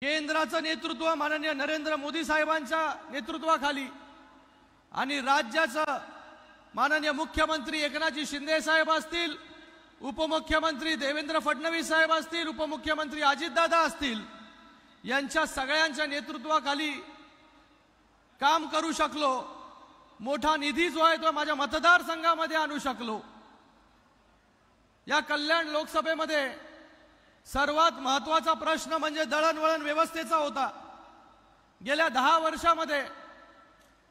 केंद्राचं नेतृत्व माननीय नरेंद्र मोदी साहेबांच्या नेतृत्वाखाली आणि राज्याचं माननीय मुख्यमंत्री एकनाथजी शिंदे साहेब असतील, उपमुख्यमंत्री देवेंद्र फडणवीस साहेब असतील, उपमुख्यमंत्री अजितदादा असतील, यांच्या सगळ्यांच्या नेतृत्वाखाली काम करू शकलो। मोठा निधी जो आहे तो माझ्या मतदारसंघामध्ये आणू शकलो। या कल्याण लोकसभेमध्ये सर्वात महत्त्वाचा प्रश्न म्हणजे दळणवळण व्यवस्थेचा होता। गेल्या 10 वर्षामध्ये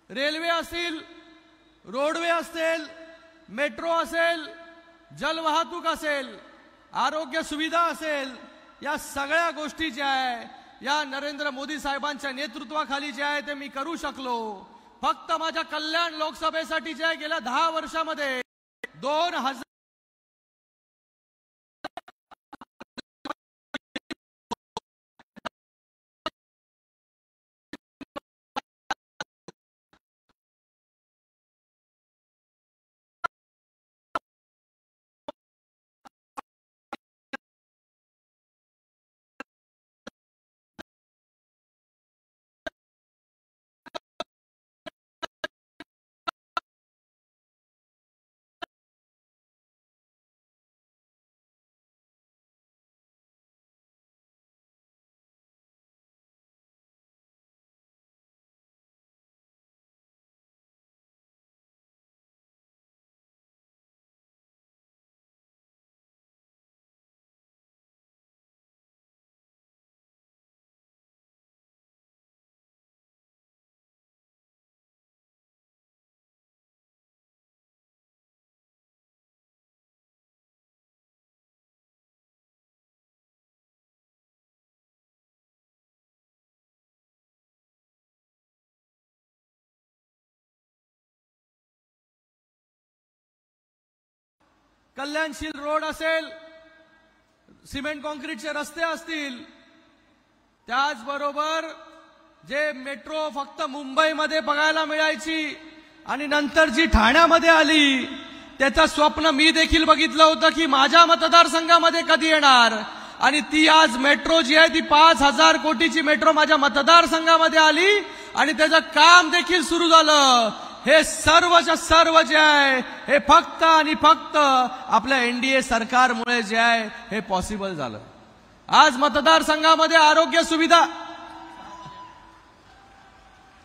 रेल्वे असेल, रोडवे असेल, मेट्रो असेल, जलवाहतूक असेल, आरोग्य सुविधा असेल, या सगळ्या गोष्टी ज्या आहे या नरेंद्र मोदी साहेबांच्या नेतृत्वाखाली जे आहे ते मी करू शकलो। फक्त माझ्या कल्याण लोकसभेसाठी जे गेल्या 10 वर्षामध्ये 2000 कल्याणशील रोड असेल, सिमेंट कॉन्क्रीटचे रस्ते असतील, त्याचबरोबर जे मेट्रो फक्त मुंबईमध्ये बघायला मिळायची आणि नंतर जी ठाण्यामध्ये आली, त्याचं स्वप्न मी देखील बघितलं होतं की माझ्या मतदारसंघामध्ये कधी येणार, आणि ती आज मेट्रो जी आहे ती 5000 कोटीची मेट्रो माझ्या मतदारसंघामध्ये आली आणि त्याचं काम देखील सुरू झालं। हे सर्वच्या सर्व जे आहे हे फक्त आणि फक्त आपल्या एनडीए सरकारमुळे जे आहे हे पॉसिबल झालं। आज मतदारसंघामध्ये आरोग्य सुविधा,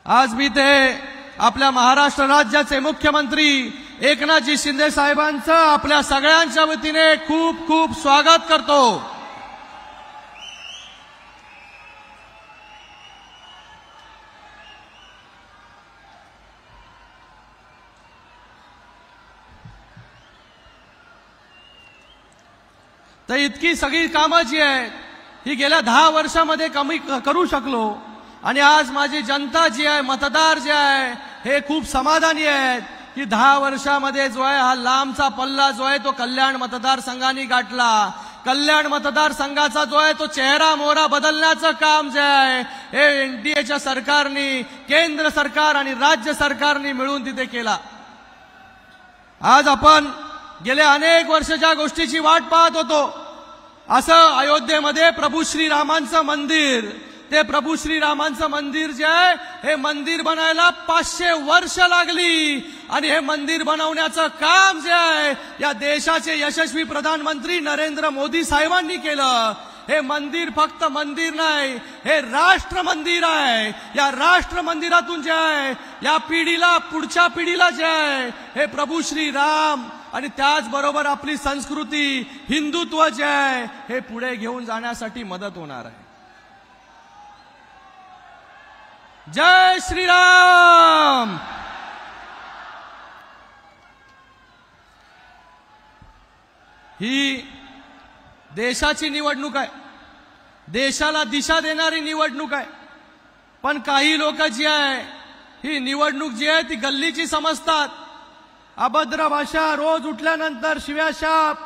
आज मी ते आपल्या महाराष्ट्र राज्याचे मुख्यमंत्री एकनाथजी शिंदे साहेबांचं आपल्या सगळ्यांच्या वतीने खूप खूप स्वागत करतो। तर इतकी सगळी कामं जी आहेत ही गेल्या 10 वर्षामध्ये कमी करू शकलो आणि आज माझी जनता जी आहे, मतदार जे आहे हे खूप समाधानी आहेत की 10 वर्षामध्ये जो आहे हा लांबचा पल्ला जो आहे तो कल्याण मतदारसंघाने गाठला। कल्याण मतदारसंघाचा जो आहे तो चेहरा मोहरा बदलण्याचं काम जे आहे हे एनडीएच्या सरकारने, केंद्र सरकार आणि राज्य सरकारने मिळून तिथे केला। आज आपण गेले अनेक वर्ष ज्या गोष्टीची वाट पाहत होतो, असं अयोध्येमध्ये प्रभू श्रीरामांचं मंदिर, ते प्रभू श्रीरामांचं मंदिर जे आहे हे मंदिर बनायला 500 वर्ष लागली आणि हे मंदिर बनवण्याचं काम जे आहे या देशाचे यशस्वी प्रधानमंत्री नरेंद्र मोदी साहेबांनी केलं। हे मंदिर फक्त मंदिर नाही, हे राष्ट्र मंदिर आहे। या राष्ट्र मंदिरातून जे आहे या पिढीला, पुढच्या पिढीला जे आहे हे प्रभू श्रीराम आणि त्याचबरोबर आपली संस्कृती, हिंदुत्व जे आहे हे पुढे घेऊन जाण्यासाठी मदत होणार आहे। जय श्रीराम। ही देशाची निवडणूक आहे, देशाला दिशा देणारी निवडणूक आहे, पण काही लोक जी आहे ही निवडणूक जी आहे ती गल्लीची समजतात। अभद्र भाषा, रोज उठल्यानंतर शिव्याशाप,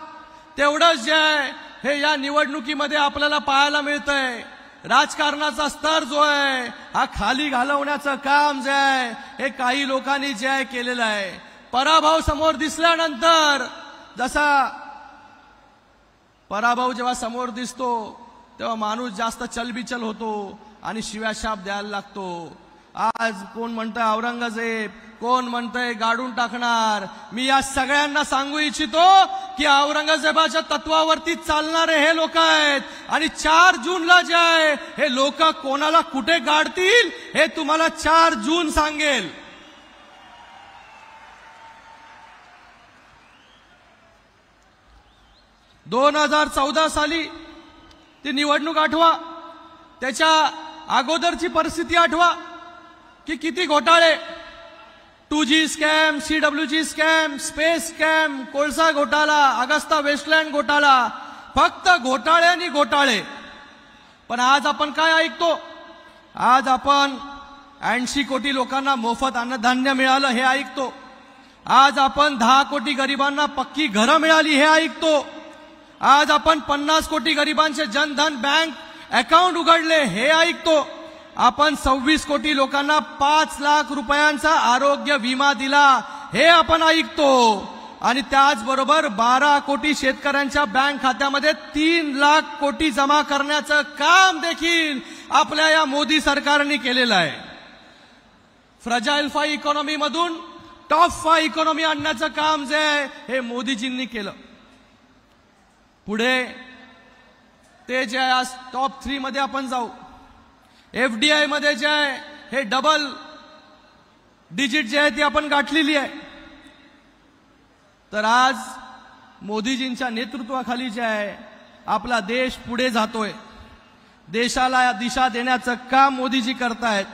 तेवढंच जे आहे हे या निवडणुकीमध्ये आपल्याला पाहायला मिळतंय। राजकारणाचा स्तर जो आहे हा खाली घालवण्याचं काम जे आहे हे काही लोकांनी जे आहे केलेलं आहे। पराभव समोर दिसल्यानंतर, जसा पराभव जेव्हा समोर दिसतो तेव्हा माणूस जास्त चलबिचल होतो आणि शिव्याशाप द्यायला लागतो. आज कोण म्हणतंय औरंगजेब, कोण म्हणतंय गाडून टाकणार. मी या सगळ्यांना सांगू इच्छितो की औरंगजेबाच्या तत्वावरती चालणारे हे लोक आहेत आणि 4 जूनला जे आहे हे लोक कोणाला कुठे गाडतील हे तुम्हाला 4 जून सांगेल. दोन 2014 साली ती निवडणूक आठवा, त्याच्या अगोदरची परिस्थिती आठवा की किती घोटाळे. 2G scam, CWG scam, space scam, कोळसा घोटाळा, अगस्ता वेस्टलँड घोटाळा, फक्त घोटाळे आणि घोटाळे. पण आज आपण काय ऐकतो? आज आपण 80 कोटी लोकांना मोफत अन्नधान्य मिळालं हे ऐकतो. आज आपण 10 कोटी गरिबांना पक्की घरं मिळाली हे ऐकतो. आज आपण 50 कोटी गरिबांचे जनधन बँक अकाउंट उघडले हे ऐकतो. आपण 26 कोटी लोकांना 5 लाख रुपयांचा आरोग्य विमा दिला हे आपण ऐकतो. आणि त्याचबरोबर 12 कोटी शेतकऱ्यांच्या बँक खात्यामध्ये 3 लाख कोटी जमा करण्याचं काम देखील आपल्या या मोदी सरकारने केलेलं आहे. फ्रजाईल 5 इकॉनॉमी मधून टॉप 5 इकॉनॉमी आणण्याचं काम जे आहे हे मोदीजींनी केलं. पुढे ते जे आहे आज टॉप 3 मध्ये आपण जाऊ. FDI मध्ये जे आहे हे डबल डिजिट जे आहे ती आपण गाठलेली आहे. तर आज मोदीजींच्या नेतृत्वाखाली जे आहे आपला देश पुढे जातोय. देशाला दिशा देण्याचं काम मोदीजी करतायत.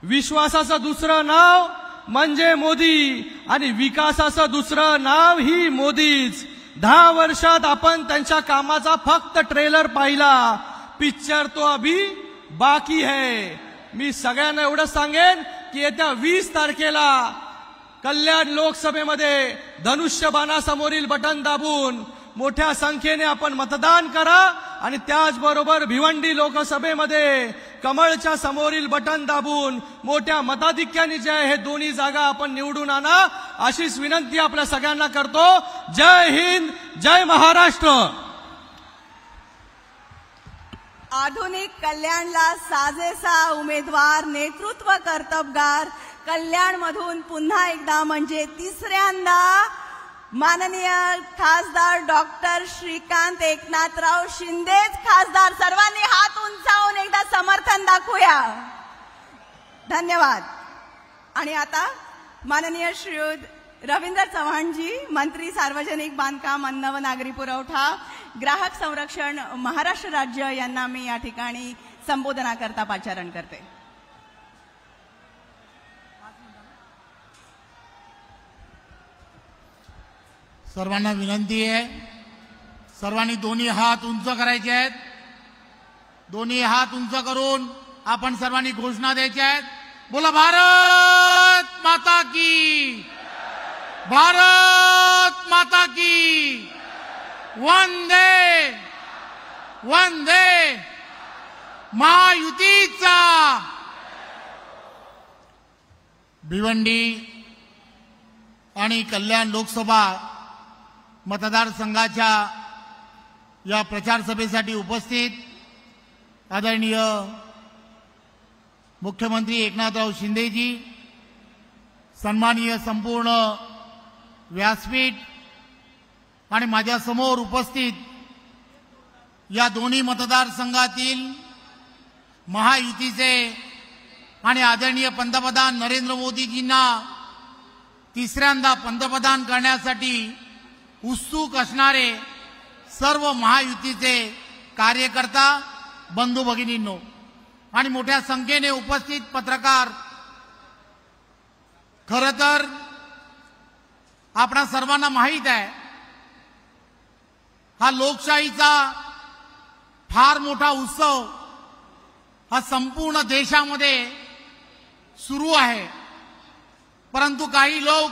विश्वासाचं दुसरं नाव म्हणजे मोदी आणि विकासाचं दुसरं नाव ही मोदीच. 10 वर्षात आपण त्यांच्या कामाचा फक्त ट्रेलर पाहिला, पिक्चर तो अभी बाकी है. मी सगळ्यांना एवढं सांगेन की येत्या 20 तारखेला कल्याण लोकसभेमध्ये धनुष्यबाणासमोरील बटन दाबून मोठ्या संख्येने आपण मतदान करा आणि त्याचबरोबर भिवंडी लोकसभेमध्ये कमळच्या समोरील बटन दाबून मोठ्या मताधिक्याने जे आहे हे दोन्ही जागा आपण निवडून आणा अशीच विनंती आपल्या सगळ्यांना करतो. जय हिंद, जय महाराष्ट्र. आधुनिक कल्याणला साजेसा उमेदवार, नेतृत्व कर्तबगार, कल्याण मधून पुन्हा एकदा म्हणजे तिसऱ्यांदा माननीय खासदार डॉक्टर श्रीकांत एकनाथराव शिंदेच खासदार. सर्वांनी हात उंचावून एकदा समर्थन दाखवूया. धन्यवाद. आणि आता माननीय श्रीयुत रवींद्र चव्हाणजी, मंत्री सार्वजनिक बांधकाम, अन्न व नागरी पुरवठा, ग्राहक संरक्षण, महाराष्ट्र राज्य यांना मी या ठिकाणी संबोधनाकरता पाचारण करते. सर्वांना विनंती आहे, सर्वांनी दोन्ही हात उंच करायचे आहेत. दोन्ही हात उंच करून आपण सर्वांनी घोषणा द्यायच्या आहेत. बोला भारत माता की, भारत माता की, वंदे वंदे महायुतीचा. भिवंडी आणि कल्याण लोकसभा मतदारसंघाच्या या प्रचार सभेसाठी उपस्थित आदरणीय मुख्यमंत्री एकनाथराव शिंदेजी, सन्माननीय संपूर्ण व्यासपीठ आणि माझ्या समोर उपस्थित या दोन्ही मतदारसंघातील महायुतीचे आणि आदरणीय पंतप्रधान नरेंद्र मोदीजींना तिसऱ्यांदा पंतप्रधान करण्यासाठी उत्सुक असणारे सर्व महायुतीचे कार्यकर्ता बंधू भगिनींनो आणि मोठ्या संख्येने उपस्थित पत्रकार, खरं तर आपणा सर्वांना माहीत आहे हा लोकशाहीचा फार मोठा उत्सव हा संपूर्ण देशामध्ये सुरू आहे. परंतु काही लोक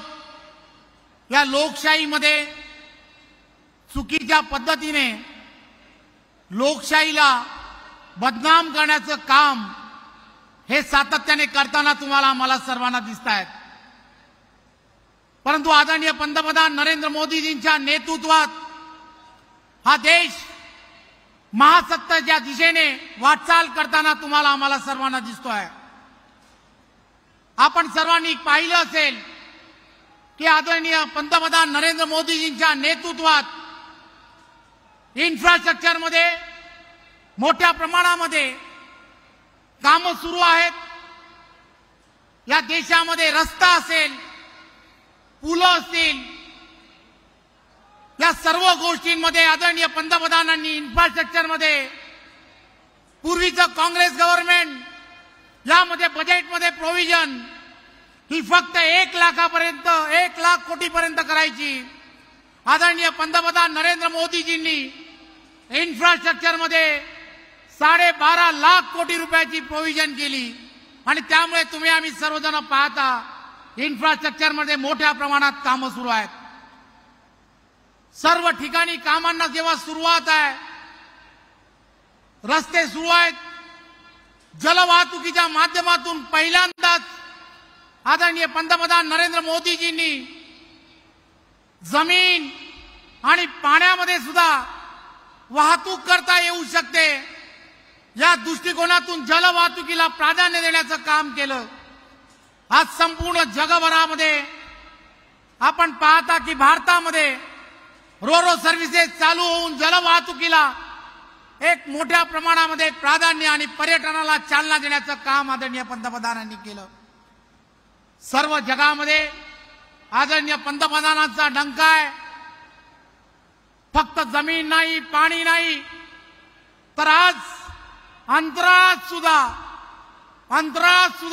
या लोकशाहीमध्ये चुकीच्या पद्धतीने लोकशाहीला बदनाम करण्याचं काम हे सातत्याने करताना तुम्हाला आम्हाला सर्वांना दिसतायत. परंतु आदरणीय पंतप्रधान नरेंद्र मोदीजींच्या नेतृत्वात हा देश महासत्तेच्या दिशेने वाटचाल करताना तुम्हाला आम्हाला सर्वांना दिसतोय। आपण सर्वांनी पाहिलं असेल की आदरणीय पंतप्रधान नरेंद्र मोदीजींच्या नेतृत्वात इन्फ्रास्ट्रक्चरमध्ये मोठ्या प्रमाणामध्ये कामं सुरू आहेत। या देशामध्ये रस्ता असेल, पुलं असतील, या सर्व गोष्टींमध्ये आदरणीय पंतप्रधानांनी इन्फ्रास्ट्रक्चरमध्ये पूर्वीचं काँग्रेस गव्हर्नमेंट यामध्ये बजेटमध्ये प्रोव्हिजन ही फक्त 1 लाखापर्यंत 1 लाख कोटीपर्यंत करायची। आदरणीय पंतप्रधान नरेंद्र मोदीजींनी इन्फ्रास्ट्रक्चरमध्ये 12.5 लाख कोटी रुपयाची प्रोव्हिजन केली आणि त्यामुळे तुम्ही आम्ही सर्वजण पाहता इन्फ्रास्ट्रक्चरमध्ये मोठ्या प्रमाणात कामं सुरू आहेत। सर्व ठिकाणी कामांना जेव्हा सुरुवात आहे, रस्ते सुरू आहेत, जलवाहतुकीच्या माध्यमातून पहिल्यांदाच आदरणीय पंतप्रधान नरेंद्र मोदीजींनी जमीन आणि पाण्यामध्ये सुद्धा वाहतूक करता येऊ शकते या दृष्टिकोनातून जलवाहतुकीला प्राधान्य देण्याचं काम केलं। आज संपूर्ण जगभरामध्ये आपण पाहता की भारतामध्ये रोरो सर्व्हिसेस चालू होऊन जलवाहतुकीला एक मोठ्या प्रमाणामध्ये प्राधान्य आणि पर्यटनाला चालना देण्याचं काम आदरणीय पंतप्रधानांनी केलं। सर्व जगामध्ये आदरणीय पंतप्रधानांचा डंका आहे। फक्त जमीन नाही, पाणी नाही, तर आज अंतराळात सुद्धा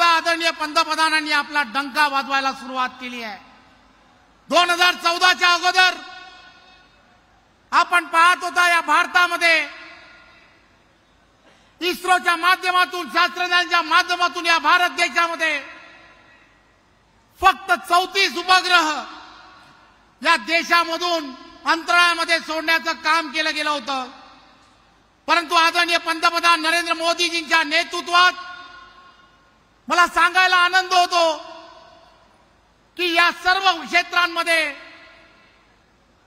आदरणीय पंतप्रधानांनी आपला डंका वाजवायला सुरुवात केली आहे। 2014च्या अगोदर आपण पाहत होता या भारतामध्ये इस्रोच्या माध्यमातून, शास्त्रज्ञांच्या माध्यमातून या भारत देशामध्ये फक्त 34 उपग्रह या देशामधून अंतराळामध्ये सोडण्याचं काम केलं गेलं होतं। परंतु आदरणीय पंतप्रधान नरेंद्र मोदीजींच्या नेतृत्वात मला सांगायला आनंद होतो की या सर्व क्षेत्रांमध्ये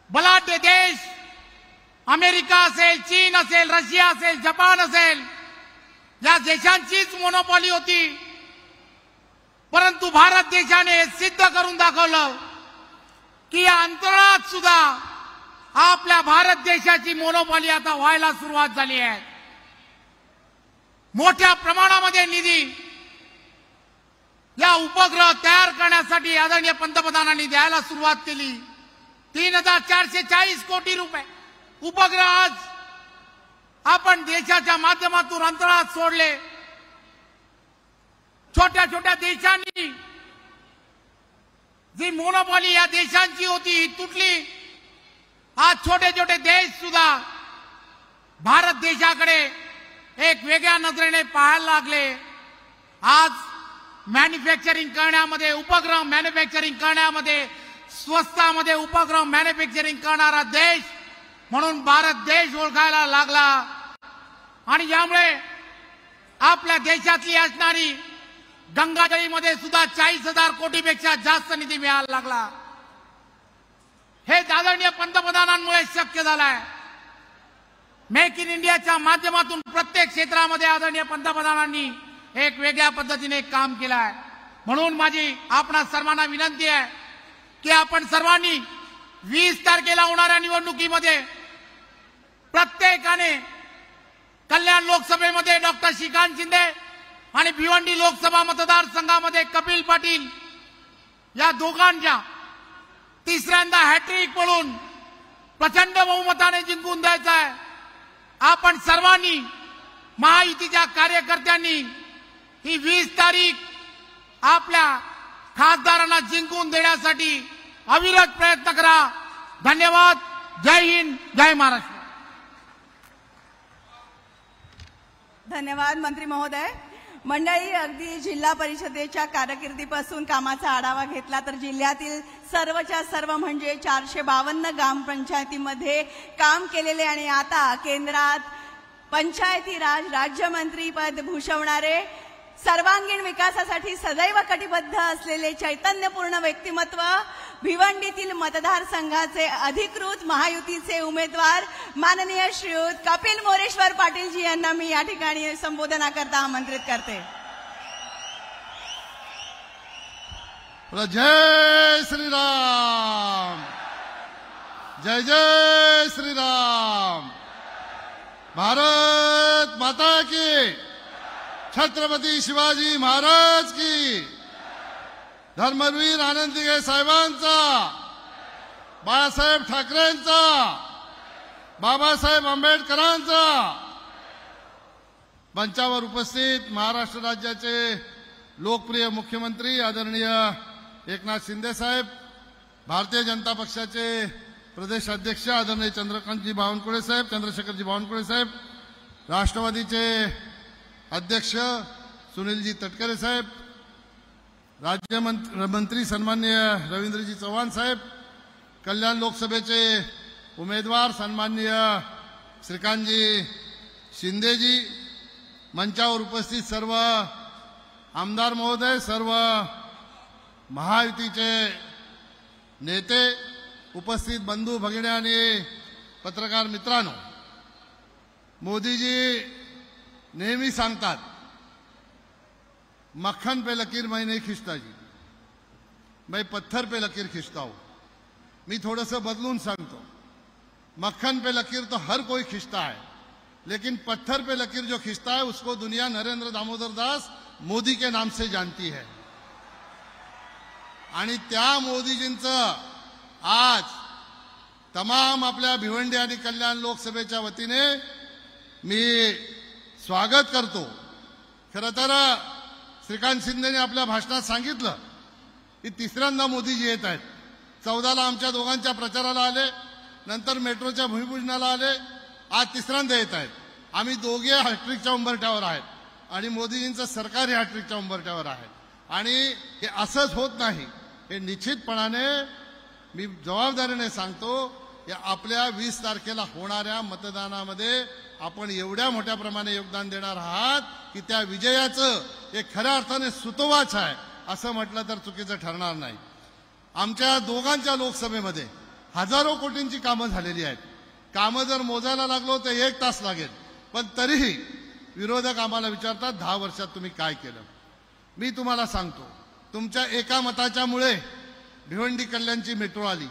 बलाढ्य देश अमेरिका असेल, चीन असेल, रशिया असेल, जपान असेल, या देशांचीच मोनोपॉली होती। परंतु भारत देशाने हे सिद्ध करून दाखवलं की या अंतराळात सुद्धा आपल्या भारत देशाची मोनोपॉली आता व्हायला सुरुवात झाली आहे। मोठ्या प्रमाणामध्ये निधी या उपग्रह तयार करण्यासाठी आदरणीय पंतप्रधानांनी द्यायला सुरुवात केली। 3,440 कोटी रुपये उपग्रह आज आपण देशाच्या माध्यमातून अंतराळात सोडले। छोट्या छोट्या देशांनी जी मोनोपॉली या देशांची होती तुटली। आज छोटे छोटे देश सुद्धा भारत देशाकडे एक वेगळ्या नजरेने पाहायला लागले। आज मॅन्युफॅक्चरिंग करण्यामध्ये, उपग्रह मॅन्युफॅक्चरिंग करण्यामध्ये, स्वस्तामध्ये उपग्रह मॅन्युफॅक्चरिंग करणारा देश म्हणून भारत देश ओळखायला लागला आणि यामुळे आपल्या देशातली असणारी गंगाजळीमध्ये सुद्धा 40,000 कोटीपेक्षा जास्त निधी मिळायला लागला। हे आदरणीय पंतप्रधानांमुळे शक्य झालं आहे। मेक इन इंडियाच्या माध्यमातून प्रत्येक क्षेत्रामध्ये आदरणीय पंतप्रधानांनी एक वेगळ्या पद्धतीने काम केलं आहे। म्हणून माझी आपणा सर्वांना विनंती आहे की आपण सर्वांनी 20 तारखेला होणाऱ्या निवडणुकीमध्ये प्रत्येकाने कल्याण लोकसभेमध्ये डॉक्टर श्रीकांत शिंदे आणि भिवंडी लोकसभा मतदारसंघामध्ये कपिल पाटील या दोघांच्या तिसऱ्यांदा हॅट्रिक पडून प्रचंड बहुमताने जिंकून द्यायचा आहे। आपण सर्वांनी महायुतीच्या कार्यकर्त्यांनी ही 20 तारीख आपल्या खासदारांना जिंकून देण्यासाठी अविरत प्रयत्न करा। धन्यवाद। जय हिंद, जय महाराष्ट्र। धन्यवाद मंत्री महोदय। मंडळी, अगदी जिल्हा परिषदेच्या कारकिर्दीपासून कामाचा आढावा घेतला तर जिल्ह्यातील सर्वच्या सर्व म्हणजे 452 ग्रामपंचायतीमध्ये काम केलेले आणि आता केंद्रात पंचायती राज राज्यमंत्री पद भूषवणारे, सर्वांगीण विकासासाठी सदैव कटिबद्ध असलेले चैतन्यपूर्ण व्यक्तिमत्व भिवंडीतील मतदारसंघाचे अधिकृत महायुतीचे उमेदवार माननीय श्रीयुत कपिल मोरेश्वर पाटीलजी यांना मी या ठिकाणी संबोधनाकरता आमंत्रित करते. जय श्रीराम, जय जय श्रीराम. भारत माता की, छत्रपती शिवाजी महाराज की, धर्मवीर आनंदीगे साहेबांचा, बाळासाहेब ठाकरेंचा, बाबासाहेब आंबेडकरांचा. मंचावर उपस्थित महाराष्ट्र राज्याचे लोकप्रिय मुख्यमंत्री आदरणीय एकनाथ शिंदे साहेब, भारतीय जनता पक्षाचे प्रदेश अध्यक्ष आदरणीय चंद्रकांतजी बावनकुळे साहेब, चंद्रशेखरजी बावनकुळे साहेब, राष्ट्रवादीचे अध्यक्ष सुनीलजी तटकरे साहेब, राज्यमंत्री सन्माननीय रवींद्रजी चव्हाण साहेब, कल्याण लोकसभेचे उमेदवार सन्माननीय श्रीकांतजी शिंदेजी, मंचावर उपस्थित सर्व आमदार महोदय, सर्व महायुतीचे नेते, उपस्थित बंधू भगिनी आणि पत्रकार मित्रांनो, मोदीजी नेहमी सांगतात मक्खन पे लकीर मैं नहीं खींचता जी, मैं पत्थर पे लकीर खींचता हूं. मी थोडंसं बदलून सांगतो, मक्खन पे लकीर तो हर कोई खींचता है, लेकिन पत्थर पे लकीर जो खींचता है उसको दुनिया नरेंद्र दामोदर दास मोदी के नाम से जानती है. आणि त्या मोदीजींचं आज तमाम आपल्या भिवंडी आणि कल्याण लोकसभेच्या वतीने मी स्वागत करतो. खरं तर श्रीकांत शिंदेने आपल्या भाषणात सांगितलं की तिसऱ्यांदा मोदीजी येत आहेत. 14ला आमच्या दोघांच्या प्रचाराला आले, नंतर मेट्रोच्या भूमिपूजनाला आले, आज तिसऱ्यांदा येत आहेत. आम्ही दोघे हॅट्रिकच्या उंबरठ्यावर आहेत आणि मोदीजींचं सरकार हे हॅट्रिकच्या उंबरठ्यावर आहे. आणि हे असंच होत नाही, हे निश्चितपणाने मी जबाबदारीने सांगतो, या आपल्या 20 तारखेला होणाऱ्या मतदानामध्ये आपण एवढ्या मोठ्या प्रमाणे योगदान देणार आहात की त्या विजयाचं एक खऱ्या अर्थाने सुतोवाच आहे असं म्हटलं तर चुकीचं ठरणार नाही. आमच्या दोघांच्या लोकसभेमध्ये हजारो कोटींची कामं झालेली आहेत. कामं जर मोजायला लागलो तर 1 तास लागेल, पण तरीही विरोधक आम्हाला विचारतात 10 वर्षात तुम्ही काय केलं. मी तुम्हाला सांगतो, तुमच्या एका मताच्यामुळे भिवंडी कल्याणची मेट्रो आली,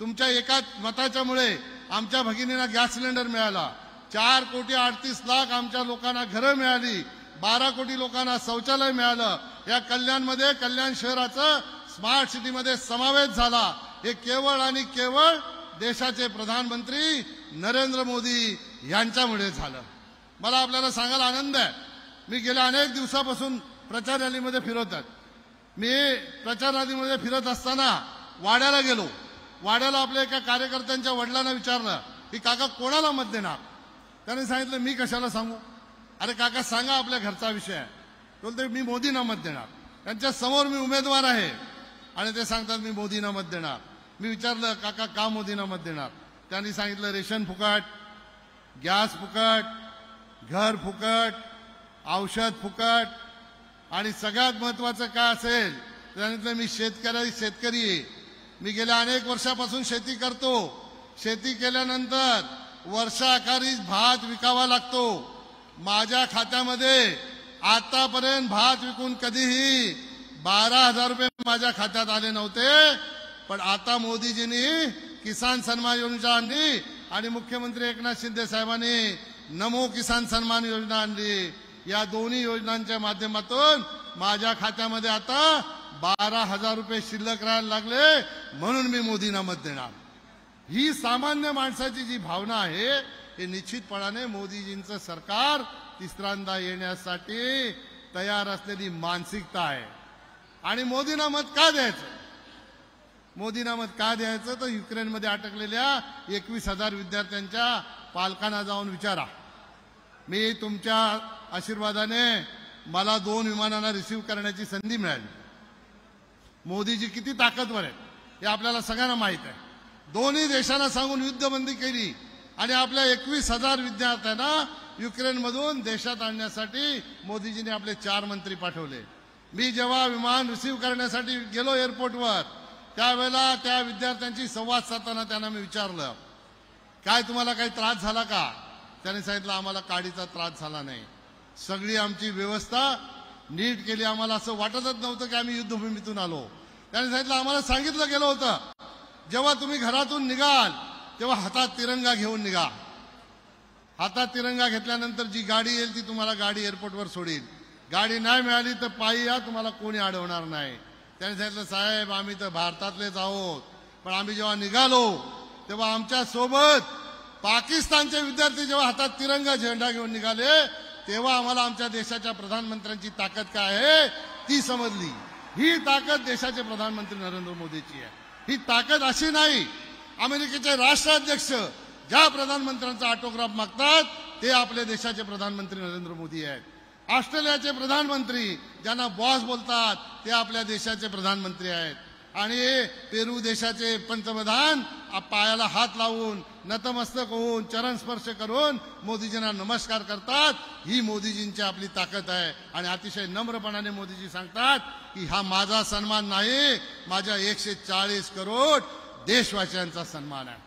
तुमच्या एका मताच्यामुळे आमच्या भगिनींना गॅस सिलेंडर मिळाला, 4,38,00,000 आमच्या लोकांना घरं मिळाली, 12 कोटी लोकांना शौचालय मिळालं. या कल्याणमध्ये, कल्याण शहराचं स्मार्ट सिटीमध्ये समावेश झाला. हे केवळ आणि केवळ देशाचे प्रधानमंत्री नरेंद्र मोदी यांच्यामुळे झालं. मला आपल्याला सांगायला आनंद आहे, मी गेल्या अनेक दिवसापासून प्रचार रॅलीमध्ये फिरत आहे. मी प्रचार रॅलीमध्ये फिरत असताना वाड्याला गेलो. वाड्याला आपल्या एका कार्यकर्त्यांच्या वडिलांना विचारलं की काका कोणाला मत देणार. त्याने सांगितलं मी कशाला सांगू. अरे काका सांगा, आपल्या घरचा विषय आहे. बोलते मी मोदींना मत देणार, त्यांच्या समोर मी उमेदवार आहे आणि ते सांगतात मी मोदींना मत देणार. मी विचारलं काका का मोदींना मत देणार. त्यांनी सांगितलं रेशन फुकट, गॅस फुकट, घर फुकट, औषध फुकट आणि सगळ्यात महत्वाचं काय असेल सांगितलं मी शेतकरी आहे. मी गेल्या अनेक वर्षापासून शेती करतो. शेती केल्यानंतर वर्षाअखेरीस भात विकावा लागतो. माझ्या खात्यामध्ये आतापर्यंत भात विकून कधीही 12,000 रुपये माझ्या खात्यात आले नव्हते. पण आता मोदीजींनी किसान सन्मान योजना आणली आणि मुख्यमंत्री एकनाथ शिंदे साहेबांनी नमो किसान सन्मान योजना आणली. या दोन्ही योजनांच्या माध्यमातून माझ्या खात्यामध्ये आता 12,000 रुपये शिल्लक राहायला लागले, म्हणून मी मोदींना मत देणार. ही सामान्य माणसाची जी भावना आहे, हे निश्चितपणाने मोदीजींचं सरकार तिसऱ्यांदा येण्यासाठी तयार असलेली मानसिकता आहे. आणि मोदींना मत का द्यायचं. मोदींना मत का द्यायचं तर युक्रेनमध्ये अटकलेल्या 21,000 विद्यार्थ्यांच्या पालकांना जाऊन विचारा. मी तुमच्या आशीर्वादाने मला 2 विमानांना रिसीव्ह करण्याची संधी मिळाली. मोदीजी किती ताकदवर आहेत हे आपल्याला सगळ्यांना माहित आहे. दोन्ही देशांना सांगून युद्धबंदी केली आणि आपल्या 21,000 विद्यार्थ्यांना युक्रेनमधून देशात आणण्यासाठी मोदीजींनी आपले 4 मंत्री पाठवले. मी जेव्हा विमान रिसीव्ह करण्यासाठी गेलो एअरपोर्टवर, त्यावेळेला त्या विद्यार्थ्यांशी संवाद साधताना त्यांना मी विचारलं, काय तुम्हाला काही त्रास झाला का? त्याने सांगितलं, आम्हाला काडीचा त्रास झाला नाही, सगळी आमची व्यवस्था नीट केली, आम्हाला असं वाटतच नव्हतं की आम्ही युद्धभूमीतून आलो. त्याने सांगितलं, आम्हाला सांगितलं गेलं होतं जेव्हा तुम्ही घरातून निघाल तेव्हा हातात तिरंगा घेऊन निघा. हातात तिरंगा घेतल्यानंतर जी गाडी येईल ती तुम्हाला गाडी एअरपोर्टवर सोडील, गाडी नाही मिळाली तर पायी या, तुम्हाला कोणी अडवणार नाही. त्याने सांगितलं, साहेब आम्ही तर भारतातलेच आहोत, पण आम्ही जेव्हा निघालो तेव्हा आमच्या सोबत पाकिस्तानचे विद्यार्थी जेव्हा हातात तिरंगा झेंडा घेऊन निघाले तेव्हा आम्हाला आमच्या देशाच्या प्रधानमंत्र्यांची ताकद काय आहे ती समजली. ही ताकद देशाचे प्रधानमंत्री नरेंद्र मोदीची आहे. ही ताकद अशी नाही, अमेरिकेचे राष्ट्राध्यक्ष ज्या प्रधानमंत्र्यांचा ऑटोग्राफ मागतात ते आपल्या देशाचे प्रधानमंत्री नरेंद्र मोदी आहेत. ऑस्ट्रेलियाचे प्रधानमंत्री ज्यांना बॉस बोलतात ते आपल्या देशाचे प्रधानमंत्री आहेत. आणि पेरू देशाचे पंतप्रधान पायाला हात लावून नतमस्तक होऊन चरण स्पर्श करून मोदीजींना नमस्कार करतात. ही मोदीजींची आपली ताकद आहे. आणि अतिशय नम्रपणाने मोदीजी सांगतात की हा माझा सन्मान नाही, माझ्या 140 करोड देशवासियांचा सन्मान आहे.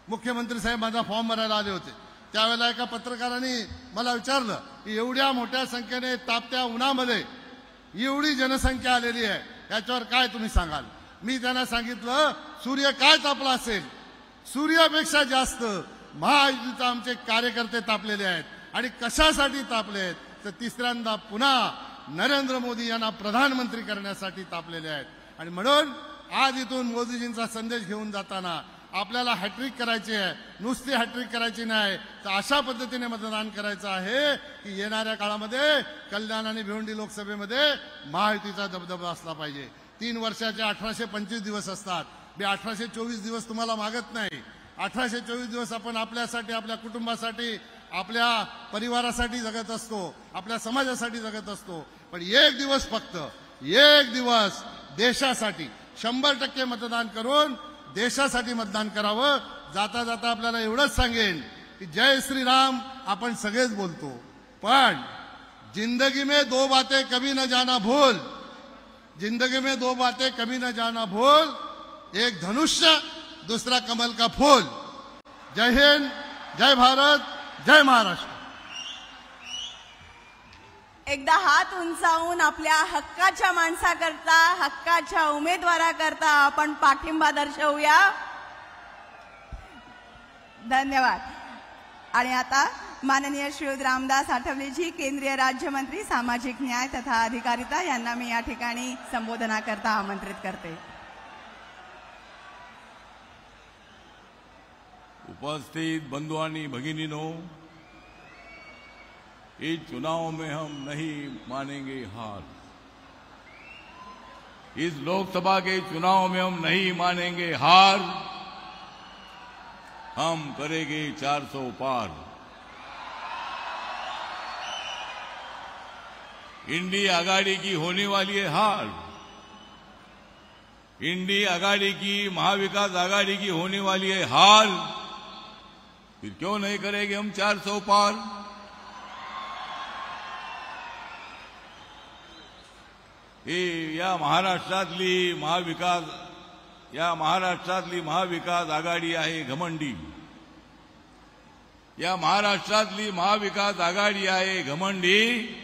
मुख्यमंत्री साहेब माझा फॉर्म भरायला आले होते, त्यावेळेला एका पत्रकाराने मला विचारलं की एवढ्या मोठ्या संख्येने तापत्या उन्हामध्ये एवढी जनसंख्या आलेली आहे, याच्यावर काय तुम्ही सांगाल? मी त्यांना सांगितलं, सूर्य काय तापला असेल, सूर्यापेक्षा जास्त महायुतीचे आमचे कार्यकर्ते तापलेले आहेत. आणि कशासाठी तापले आहेत तर तिसऱ्यांदा पुन्हा नरेंद्र मोदी यांना प्रधानमंत्री करण्यासाठी तापलेले आहेत. आणि म्हणून आज इथून मोदीजींचा संदेश घेऊन जाताना आपल्याला हॅट्रिक करायची आहे, नुसती हॅट्रिक करायची नाही तर अशा पद्धतीने मतदान करायचं आहे की येणाऱ्या काळामध्ये कल्याण आणि भिवंडी लोकसभेमध्ये महायुतीचा दबदबा असला पाहिजे. 3 वर्षाचे 1825 दिवस असतात. मी 1824 दिवस तुम्हाला मागत नाही. 1824 दिवस आपण आपल्यासाठी, आपल्या कुटुंबासाठी, आपल्या परिवारासाठी जगत असतो, आपल्या समाजासाठी जगत असतो. पण एक दिवस, फक्त एक दिवस देशासाठी 100% मतदान करून देशासाठी मतदान करावं. जाता जाता आपल्याला एवढंच सांगेन की जय श्रीराम आपण सगळेच बोलतो, पण जिंदगी में 2 बातें कभी न जाना भूल, जिंदगी में 2 बातें कभी न जाना भूल, एक धनुष्य, दूसरा कमल का फूल. जय हिंद, जय भारत, जय महाराष्ट्र. एकदा हात उंचावून आपल्या हक्काच्या माणसाकरता, हक्काच्या उमेदवाराकरता आपण पाठिंबा दर्शवूया. धन्यवाद. आणि आता माननीय श्री रामदास आठवलेजी, केंद्रीय राज्यमंत्री सामाजिक न्याय तथा अधिकारिता, यांना मी या ठिकाणी संबोधनाकरता आमंत्रित करते. उपस्थित बंधु आणि भगिनीनो, इस चुनाव में हम नहीं मानेंगे हार. इस लोकसभा के चुनाव में हम नहीं मानेंगे हार. हम करेंगे 400 पार. इंडिया आघाड़ी की होने वाली है हार. इंडिया आघाड़ी की, महाविकास आघाड़ी की होने वाली है हार. फिर क्यों नहीं करेंगे हम 400 पार? या महाराष्ट्रातली महाविकास आघाडी आहे घमंडी. या महाराष्ट्रातली महाविकास आघाडी आहे घमंडी.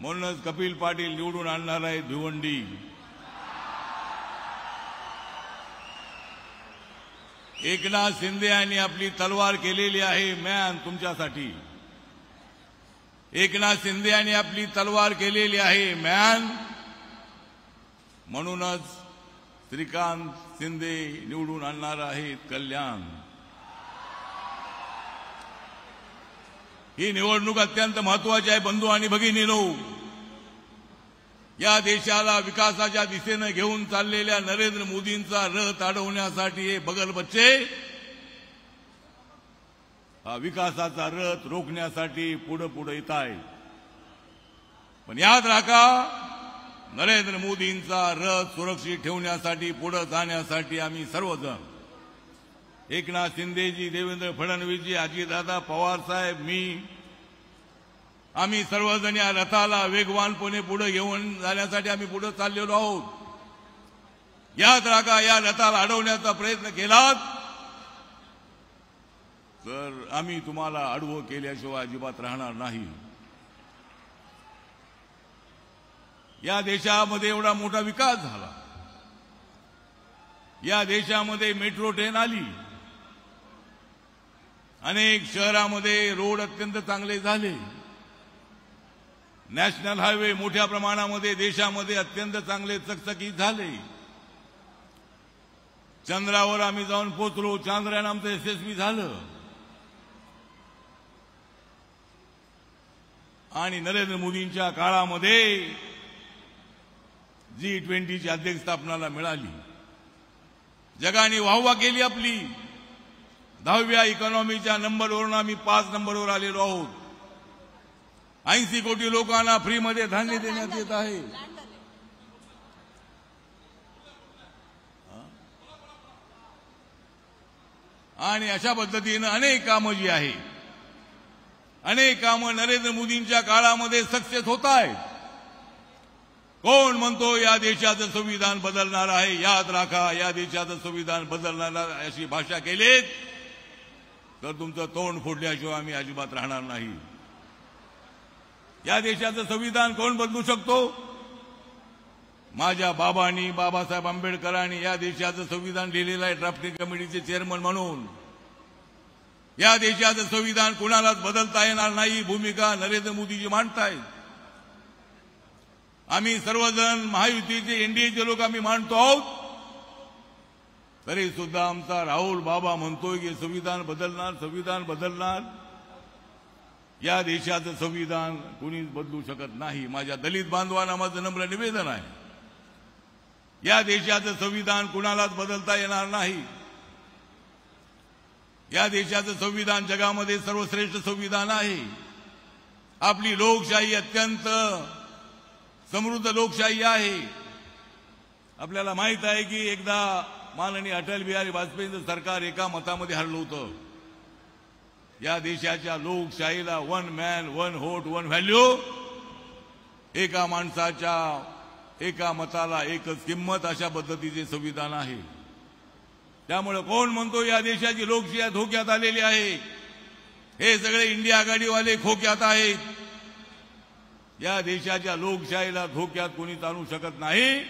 म्हणूनच कपिल पाटील निवडून आणणार आहे भिवंडी. एकनाथ शिंदे यांनी आपली तलवार केलेली आहे मॅन तुमच्यासाठी. एकनाथ शिंदे यांनी आपली तलवार केलेली आहे मॅन. म्हणूनच श्रीकांत शिंदे निवडून आणणार आहेत कल्याण. ही निवडणूक अत्यंत महत्वाची आहे बंधू आणि भगिनींनो. या देशाला विकासाच्या दिशेने घेऊन चाललेल्या नरेंद्र मोदींचा रथ अडवण्यासाठी हे बगल बच्चे हा विकासाचा रथ रोखण्यासाठी पुढे येत आहे. पण याद राखा, नरेंद्र मोदींचा रथ सुरक्षित ठेवण्यासाठी, पुढे जाण्यासाठी आम्ही सर्वजण, एकनाथ शिंदेजी, देवेंद्र फडणवीसजी, अजितदादा पवार साहेब, मी, आम्ही सर्वजण या रथाला वेगवानपणे पुढे घेऊन जाण्यासाठी आम्ही पुढे चाललेलो आहोत. याद राखा, या रथाला अडवण्याचा प्रयत्न केलात तर आम्ही तुम्हाला आडवं केल्याशिवाय अजिबात राहणार नाही. या देशामध्ये एवढा मोठा विकास झाला, या देशामध्ये मेट्रो ट्रेन आली, अनेक शहरामध्ये रोड अत्यंत चांगले झाले, नॅशनल हायवे मोठ्या प्रमाणामध्ये देशामध्ये अत्यंत चांगले चकचकीत झाले. चंद्रावर आम्ही जाऊन पोहोचलो, चांद्रयान आमचं यशस्वी झालं. आणि नरेंद्र मोदींच्या काळामध्ये G20ची अध्यक्षस्थापनाला मिळाली. जगाने वाहवा केली आपली. 10व्या इकॉनॉमीच्या नंबरवरून आम्ही 5 नंबरवर आलेलो आहोत. 80 कोटी लोकांना फ्रीमध्ये धान्य देण्यात येत आहे. आणि अशा पद्धतीनं अनेक कामं जी आहे, अनेक कामं नरेंद्र मोदींच्या काळामध्ये सक्सेस होत आहेत. कोण म्हणतो या देशाचं संविधान बदलणार आहे? याद राखा, या देशाचं संविधान बदलणार अशी भाषा केलीत तर तुमचं तोंड फोडल्याशिवाय आम्ही अजिबात राहणार नाही. या देशाचं संविधान कोण बदलू शकतो? माझ्या बाबांनी, बाबासाहेब आंबेडकरांनी या देशाचं संविधान लिहिलेलं आहे ड्राफ्टिंग कमिटीचे चेअरमन म्हणून. या देशाचं संविधान कुणालाच बदलता येणार नाही, भूमिका नरेंद्र मोदीजी मांडतायत. आम्ही सर्वजण महायुतीचे एनडीएचे लोक आम्ही मांडतो आहोत, तरी सुद्धा आमचा राहुल बाबा म्हणतोय की संविधान बदलणार, संविधान बदलणार. या देशाचं संविधान कोणीच बदलू शकत नाही. माझ्या दलित बांधवांना माझं नम्र निवेदन आहे, या देशाचं संविधान कुणालाच बदलता येणार नाही. या देशाचं संविधान जगामध्ये सर्वश्रेष्ठ संविधान आहे. आपली लोकशाही अत्यंत समृद्ध लोकशाही आहे. आपल्याला माहित आहे की एकदा माननीय अटल बिहारी वाजपेयींचं सरकार एका मतामध्ये हरलं होतं. या देशाच्या लोकशाहीला 1 मॅन 1 व्होट 1 व्हॅल्यू, एका माणसाच्या एका मताला एकच किंमत, अशा पद्धतीचे संविधान आहे. त्यामुळे कोण म्हणतो या देशाची लोकशाही धोक्यात आलेली आहे? हे सगळे इंडिया आघाडीवाले खोक्यात आहेत. या देशाच्या लोकशाहीला धोक्यात कोणीच आणू शकत नाही.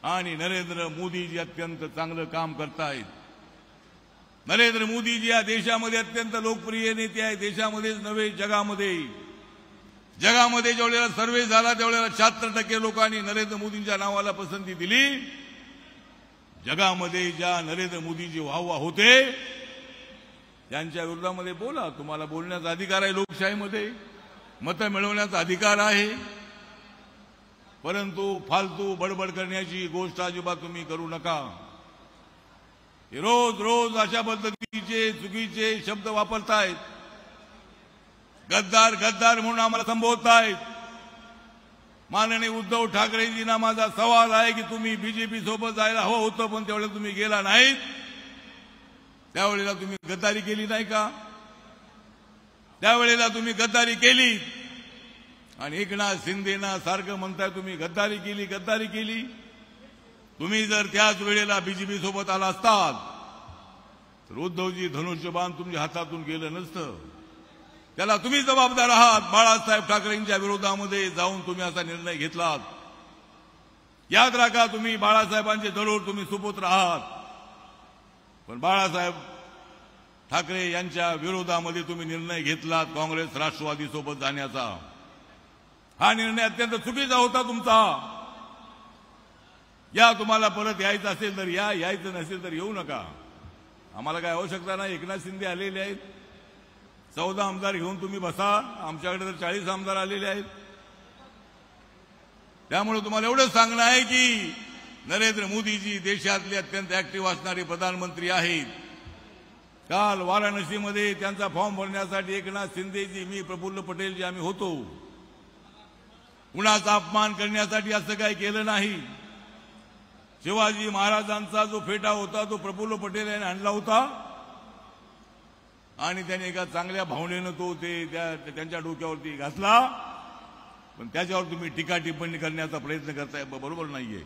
आणि नरेंद्र मोदीजी अत्यंत चांगलं काम करतायत. नरेंद्र मोदीजी या देशामध्ये अत्यंत लोकप्रिय नेते आहेत. देशामध्येच नव्हे, जगामध्ये. जगामध्ये जेवढ्याला सर्वे झाला तेवढ्याला 76% लोकांनी नरेंद्र मोदींच्या नावाला पसंती दिली. जगामध्ये ज्या नरेंद्र मोदीजी वाहवा होते त्यांच्या विरोधामध्ये बोला, तुम्हाला बोलण्याचा अधिकार आहे. लोकशाहीमध्ये मतं मिळवण्याचा अधिकार आहे. परंतु फालतू बडबड करण्याची गोष्ट अजिबात तुम्ही करू नका. रोज रोज अशा पद्धतीचे चुकीचे शब्द वापरतायत. गद्दार गद्दार म्हणून आम्हाला संबोधतायत. माननीय उद्धव ठाकरेजींना माझा सवाल आहे की तुम्ही बीजेपी सोबत जायला हवं होतं, पण त्यावेळेला तुम्ही गेला नाहीत. त्यावेळेला तुम्ही गद्दारी केली नाही का? त्यावेळेला तुम्ही गद्दारी केली. आणि एकनाथ शिंदेना सारखं म्हणताय तुम्ही गद्दारी केली, गद्दारी केली. तुम्ही जर त्याच वेळेला बीजेपी सोबत आला असतात तर उद्धवजी धनुष्यबाण तुमच्या हातातून गेलं नसतं. त्याला तुम्ही जबाबदार आहात. बाळासाहेब ठाकरेंच्या विरोधामध्ये जाऊन तुम्ही असा निर्णय घेतलात. याद राखा, तुम्ही बाळासाहेबांचे जरूर तुम्ही सुपुत्र आहात, पण बाळासाहेब ठाकरे यांच्या विरोधामध्ये तुम्ही निर्णय घेतलात काँग्रेस राष्ट्रवादी सोबत जाण्याचा. हा निर्णय अत्यंत चुकीचा होता तुमचा. या तुम्हाला परत यायचं असेल तर या, यायचं नसेल तर येऊ नका. आम्हाला काय आवश्यकता नाही. एकनाथ शिंदे आलेले आहेत, 14 आमदार घेऊन तुम्ही बसा. आमच्याकडे तर 40 आमदार आलेले आहेत. त्यामुळे तुम्हाला एवढंच सांगणं आहे की नरेंद्र मोदीजी देशातले अत्यंत ऍक्टिव्ह असणारे प्रधानमंत्री आहेत. काल वाराणसीमध्ये त्यांचा फॉर्म भरण्यासाठी एकनाथ शिंदेजी, मी, प्रफुल्ल पटेलजी आम्ही होतो. कुणाचा अपमान करण्यासाठी असं काही केलं नाही. शिवाजी महाराजांचा जो फेटा होता तो प्रफुल्ल पटेल यांनी आणला होता आणि त्याने एका चांगल्या भावनेनं तो त्यांच्या डोक्यावरती घातला. पण त्याच्यावर तुम्ही टीका टिप्पणी करण्याचा प्रयत्न करताय, बरोबर नाहीये.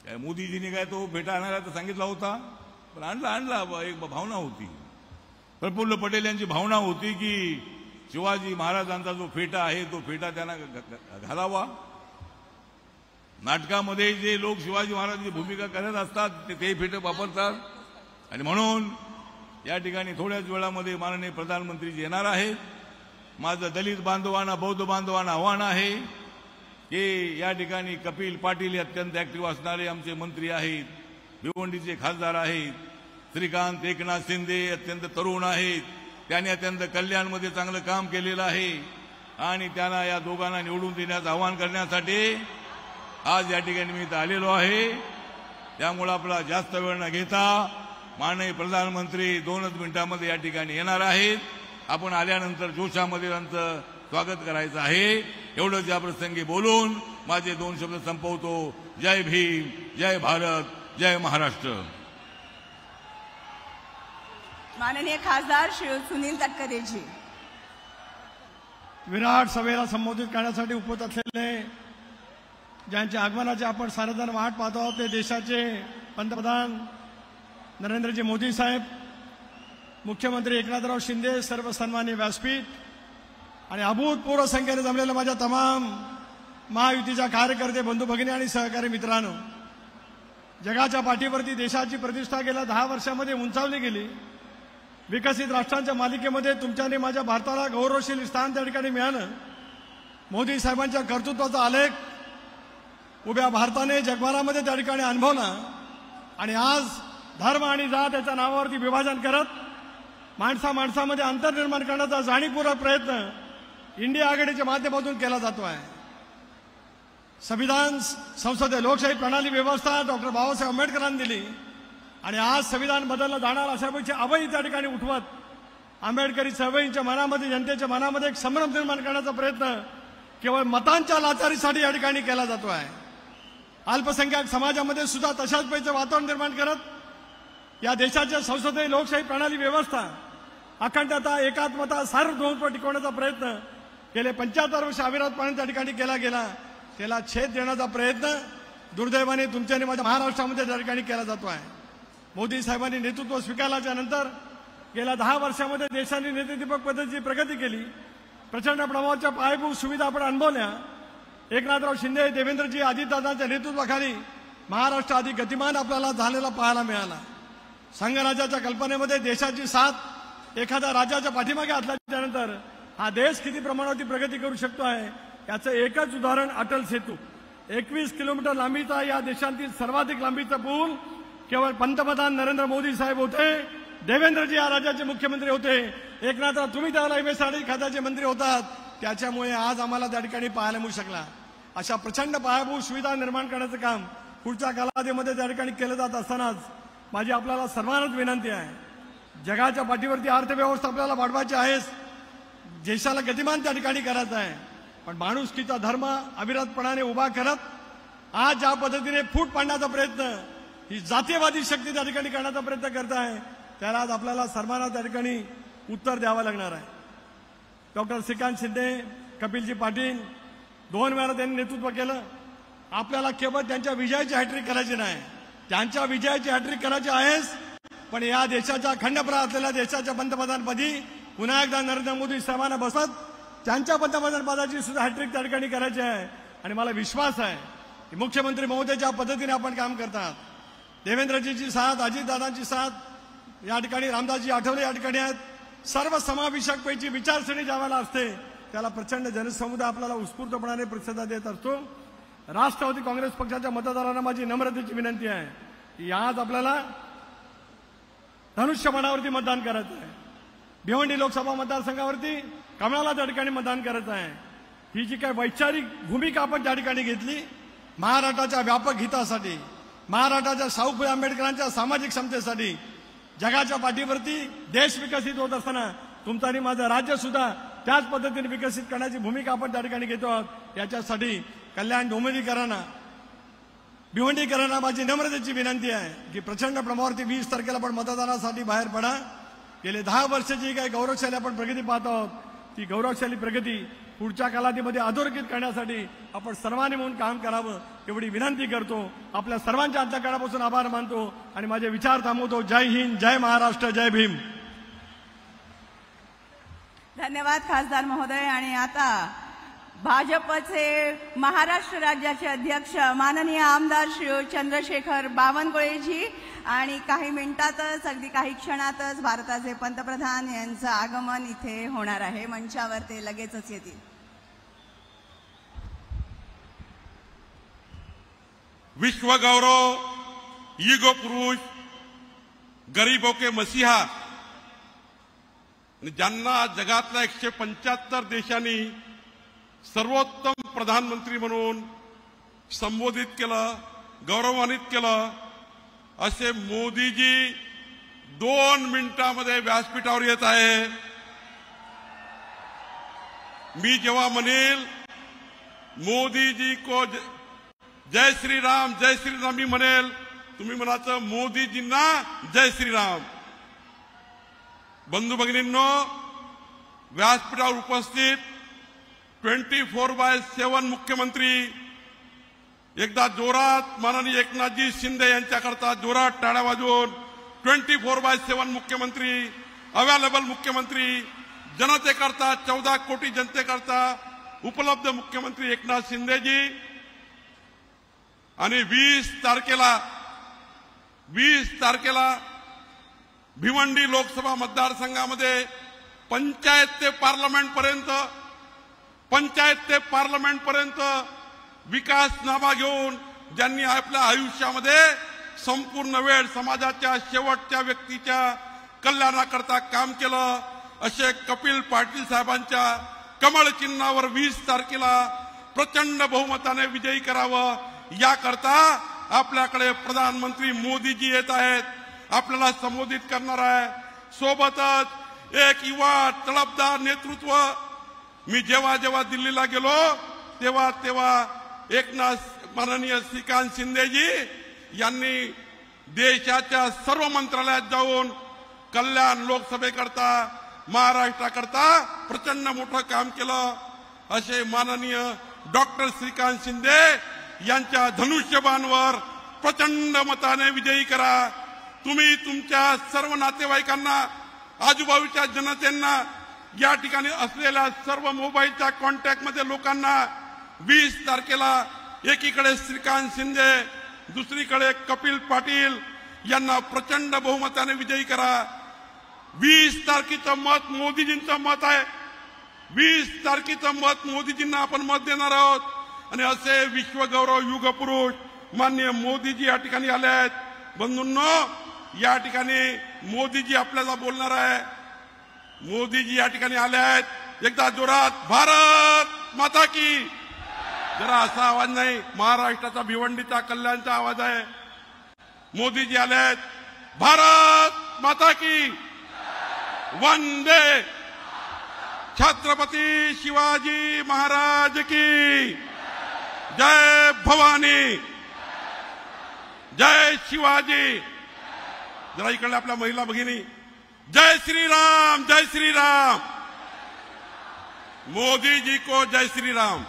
काय मोदीजींनी काय तो फेटा आणायला तर सांगितला होता, पण आणला एक भावना होती. प्रफुल्ल पटेल यांची भावना होती की शिवाजी महाराजांचा जो फेटा आहे तो फेटा त्यांना घालावा. नाटकामध्ये जे लोक शिवाजी महाराजांची भूमिका करत असतात ते फेटे वापरतात. आणि म्हणून या ठिकाणी थोड्याच वेळामध्ये माननीय प्रधानमंत्री येणार आहेत. माझं दलित बांधवांना, बौद्ध बांधवांना आव्हान आहे की या ठिकाणी कपिल पाटील हे अत्यंत ऍक्टिव्ह असणारे आमचे मंत्री आहेत, भिवंडीचे खासदार आहेत. श्रीकांत एकनाथ शिंदे अत्यंत तरुण आहेत, त्यांनी अत्यंत कल्याणमध्ये चांगलं काम केलेलं आहे आणि त्यांना या दोघांना निवडून देण्याचं आवाहन करण्यासाठी आज या ठिकाणी मी इथं आलेलो आहे. त्यामुळे आपला जास्त वेळ न घेता माननीय प्रधानमंत्री 2च मिनिटांमध्ये या ठिकाणी येणार आहेत. आपण आल्यानंतर जोशामध्ये त्यांचं स्वागत करायचं आहे. एवढंच या प्रसंगी बोलून माझे 2 शब्द संपवतो. जय भीम, जय भारत, जय महाराष्ट्र. माननीय खासदार श्री सुनील तटकरेजी. विराट सभेला संबोधित करण्यासाठी उपस्थित असलेले ज्यांच्या आगमनाची आपण सारेजण वाट पाहतो आहोत ते देशाचे पंतप्रधान नरेंद्रजी मोदी साहेब, मुख्यमंत्री एकनाथराव शिंदे, सर्व सन्माननीय व्यासपीठ आणि अभूतपूर्व संख्येने जमलेल्या माझ्या तमाम महायुतीच्या कार्यकर्ते, बंधू भगिनी आणि सहकारी मित्रांनो, जगाच्या पाठीवरती देशाची प्रतिष्ठा गेल्या 10 वर्षामध्ये उंचावली गेली. विकसित राष्ट्रांच्या मालिकेमध्ये तुमच्याने माझ्या भारताला गौरवशील स्थान त्या ठिकाणी मिळालं. मोदी साहेबांच्या कर्तृत्वाचा आलेख उभ्या भारताने जगभरामध्ये त्या ठिकाणी अनुभवला आणि आज धर्म आणि जात याच्या नावावरती विभाजन करत माणसामध्ये अंतर निर्माण करण्याचा जाणीवपूर्वक प्रयत्न इंडिया आघाडीच्या माध्यमातून केला जातो आहे. संविधान, संसदीय लोकशाही प्रणाली व्यवस्था डॉक्टर बाबासाहेब आंबेडकरांनी दिली आणि आज संविधान बदललं जाणार अशापेक्षा अवई त्या ठिकाणी उठवत आंबेडकरी चळवळींच्या मनामध्ये, जनतेच्या मनामध्ये एक संभ्रम निर्माण करण्याचा प्रयत्न केवळ मतांच्या लाचारीसाठी या ठिकाणी केला जातो आहे. अल्पसंख्याक समाजामध्ये सुद्धा तशाच पैसे वातावरण निर्माण करत या देशाच्या संसदीय लोकशाही प्रणाली व्यवस्था, अखंडता, एकात्मता, सार्वभौमत्व टिकवण्याचा प्रयत्न गेले 75 वर्ष अविरतपणे त्या ठिकाणी केला गेला. त्याला छेद देण्याचा प्रयत्न दुर्दैवाने तुमच्या आणि माझ्या महाराष्ट्रामध्ये त्या ठिकाणी केला जातो आहे. मोदी साहेबांनी नेतृत्व स्वीकारल्याच्या नंतर गेल्या 10 वर्षामध्ये देशाने नेतृत्वपूर्ण पद्धतीची प्रगती केली. प्रचंड प्रमाणाच्या पायाभूत सुविधा आपण अनुभवल्या. एकनाथराव शिंदे, देवेंद्रजी, अजितदादांच्या नेतृत्वाखाली महाराष्ट्र अधिक गतिमान आपल्याला झालेला पाहायला मिळाला. संघराज्याच्या कल्पनेमध्ये देशाची साथ एखाद्या राज्याच्या पाठीमागे असल्यानंतर हा देश किती प्रमाणावरती प्रगती करू शकतो आहे याचं एकच उदाहरण अटल सेतू. 21 किलोमीटर लांबीचा या देशातील सर्वाधिक लांबीचा पूल केवळ पंतप्रधान नरेंद्र मोदी साहेब होते, देवेंद्रजी या राज्याचे मुख्यमंत्री होते, एकनाथराव तुम्ही त्याला MSRDC खात्याचे मंत्री होतात. त्याच्यामुळे आज आम्हाला त्या ठिकाणी पाहायला मिळू शकला. अशा प्रचंड पायाभूत सुविधा निर्माण करण्याचं काम पुढच्या कालावधीमध्ये त्या ठिकाणी केलं जात असतानाच माझी आपल्याला सर्वांनाच विनंती आहे, जगाच्या पाठीवरती अर्थव्यवस्था आपल्याला वाढवायची आहेच, देशाला गतिमान त्या ठिकाणी करायचं आहे, पण माणुसकीचा धर्म अविरतपणाने उभा करत आज ज्या पद्धतीने फूट पाडण्याचा प्रयत्न ही जातीयवादी शक्ती त्या ठिकाणी करण्याचा प्रयत्न करत आहे त्याला आज आपल्याला सर्वांना त्या ठिकाणी उत्तर द्यावं लागणार आहे. डॉक्टर श्रीकांत शिंदे, कपिलजी पाटील 2 वेळा त्यांनी नेतृत्व केलं. आपल्याला केवळ त्यांच्या विजयाची हॅट्रिक करायची नाही, त्यांच्या विजयाची हॅट्रिक करायची आहेच, पण या देशाच्या खंडप्रांत असलेल्या देशाच्या पंतप्रधानपदी पुन्हा एकदा नरेंद्र मोदी साहेबांना बसत त्यांच्या पंतप्रधान पदाची सुद्धा हॅट्रिक त्या ठिकाणी करायची आहे. आणि मला विश्वास आहे की मुख्यमंत्री महोदयाच्या पद्धतीने आपण काम करतात. देवेंद्रजीची साथ, अजितदादांची साथ या ठिकाणी, रामदासजी आठवले या ठिकाणी आहेत. सर्व समावेशक पैकी विचारसरणी ज्यावेळेला असते त्याला प्रचंड जनसमुदाय आपल्याला उत्स्फूर्तपणाने प्रतिसाद देत असतो. राष्ट्रवादी काँग्रेस पक्षाच्या मतदारांना माझी नम्रतेची विनंती आहे की आज आपल्याला धनुष्यबाणावरती मतदान करायचं आहे. भिवंडी लोकसभा मतदारसंघावरती कमळाला त्या ठिकाणी मतदान करायचं आहे. ही जी काही वैचारिक भूमिका आपण त्या ठिकाणी घेतली महाराष्ट्राच्या व्यापक हितासाठी, महाराष्ट्राच्या शाहू फुले आंबेडकरांच्या सामाजिक क्षमतेसाठी, जगाच्या पाठीवरती देश विकसित होत असताना तुमचं आणि माझं राज्य सुद्धा त्याच पद्धतीने विकसित करण्याची भूमिका आपण त्या ठिकाणी घेतो आहोत. याच्यासाठी कल्याण डोंबिवलीकरांना, भिवंडीकरांना माझी नम्रतेची विनंती आहे की प्रचंड प्रमाणावरती 20 तारखेला आपण मतदानासाठी बाहेर पडा. गेले 10 वर्षाची काही गौरवशाली आपण प्रगती पाहत आहोत ती गौरवशाली प्रगती पुढच्या कालावधीमध्ये अधोरेखित करण्यासाठी आपण सर्वांनी म्हणून काम करावं एवढी विनंती करतो. आपल्या सर्वांच्या अंतःकरणापासून आभार मानतो आणि माझे विचार थांबवतो. जय हिंद, जय महाराष्ट्र, जय भीम. धन्यवाद खासदार महोदय. आणि आता भाजपचे महाराष्ट्र राज्याचे अध्यक्ष माननीय आमदार श्री चंद्रशेखर बावनकुळेजी आणि काही मिनिटातच अगदी काही क्षणातच भारताचे पंतप्रधान यांचं आगमन इथे होणार आहे. मंचावर ते लगेचच येतील. विश्वगौरव, युग पुरुष, गरीबों के मसीहा, ज्यांना जगातल्या 175 देशांनी सर्वोत्तम प्रधानमंत्री म्हणून संबोधित केलं, गौरवान्वित केलं, असे मोदीजी 2 मिनिटांमध्ये व्यासपीठावर येत आहे. मी जेव्हा म्हणेल मोदीजी को जय श्रीराम, जय श्रीराम मी म्हणेल, तुम्ही म्हणायचं मोदीजींना जय श्रीराम. बंधू भगिनींनो, व्यासपीठावर उपस्थित 24/7 मुख्यमंत्री, एकदा जोरात माननीय एकनाथजी शिंदे यांच्याकरता जोरात टाळ्या वाजवून 24/7 मुख्यमंत्री, अवेलेबल मुख्यमंत्री, जनतेकरता 14 कोटी जनतेकरता उपलब्ध मुख्यमंत्री एकनाथ शिंदेजी. आणि 20 तारखेला भिवंडी लोकसभा मतदारसंघामध्ये पंचायत ते पार्लमेंट पर्यंत विकासनामा घेऊन ज्यांनी आपल्या आयुष्यामध्ये संपूर्ण वेळ समाजाच्या शेवटच्या व्यक्तीच्या कल्याणाकरता काम केलं, असे कपिल पाटील साहेबांच्या कमळ चिन्हावर 20 तारखेला प्रचंड बहुमताने विजयी करावं, याकरता आपल्याकडे प्रधानमंत्री मोदीजी येत आहेत, आपल्याला संबोधित करणार आहे. सोबतच एक युवा तडफदार नेतृत्व. मी जेव्हा दिल्लीला गेलो तेव्हा माननीय श्रीकांत शिंदेजी यांनी देशाच्या सर्व मंत्रालयात जाऊन कल्याण लोकसभेकरता महाराष्ट्राकरता प्रचंड मोठं काम केलं. असे माननीय डॉक्टर श्रीकांत शिंदे यांच्या धनुष्यबाणवर प्रचंड मताने विजयी करा. तुम्ही तुमच्या सर्व नातेवाईकांना, आजूबाजूच्या जनतेंना, या ठिकाणी असलेल्या सर्व मोबाईलच्या कॉन्टॅक्टमध्ये लोकांना 20 तारखेला एकीकडे श्रीकांत शिंदे, दुसरीकडे कपिल पाटील यांना प्रचंड बहुमताने विजयी करा. 20 तारखेचं मत मोदीजींचं मत आहे. 20 तारखेचं मत मोदीजींना आपण मत देणार आहोत. आणि असे विश्वगौरव युगपुरुष माननीय मोदीजी या ठिकाणी आले आहेत. बंधूंनो, या ठिकाणी मोदीजी आपल्याला बोलणार आहे. मोदीजी या ठिकाणी आले आहेत. एकदा जोरात भारत माता की. जरा असा आवाज नाही, महाराष्ट्राचा भिवंडीचा कल्याणचा आवाज आहे. मोदीजी आले आहेत. भारत माता की. वंदे छत्रपती शिवाजी महाराज की. जय भवानी, जय शिवाजी. जरा इकडे आपल्या महिला भगिनी, जय श्रीराम, जय श्रीराम. मोदी जी को जय श्रीराम,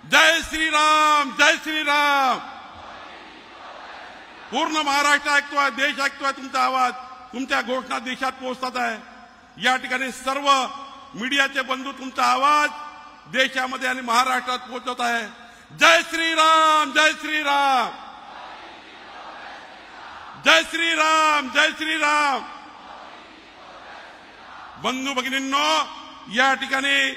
जय श्रीराम, जय श्रीराम. पूर्ण महाराष्ट्र ऐकतोय, देश ऐकतोय तुमचा आवाज, तुमच्या घोषणा देशात पोहोचतात आहे. या ठिकाणी सर्व मीडियाचे बंधू तुमचा आवाज देशामध्ये आणि महाराष्ट्रात पोहोचत आहे. जय श्रीराम, जय श्रीराम, जय श्रीराम, जय श्रीराम. बंधू भगिनींनो, या ठिकाणी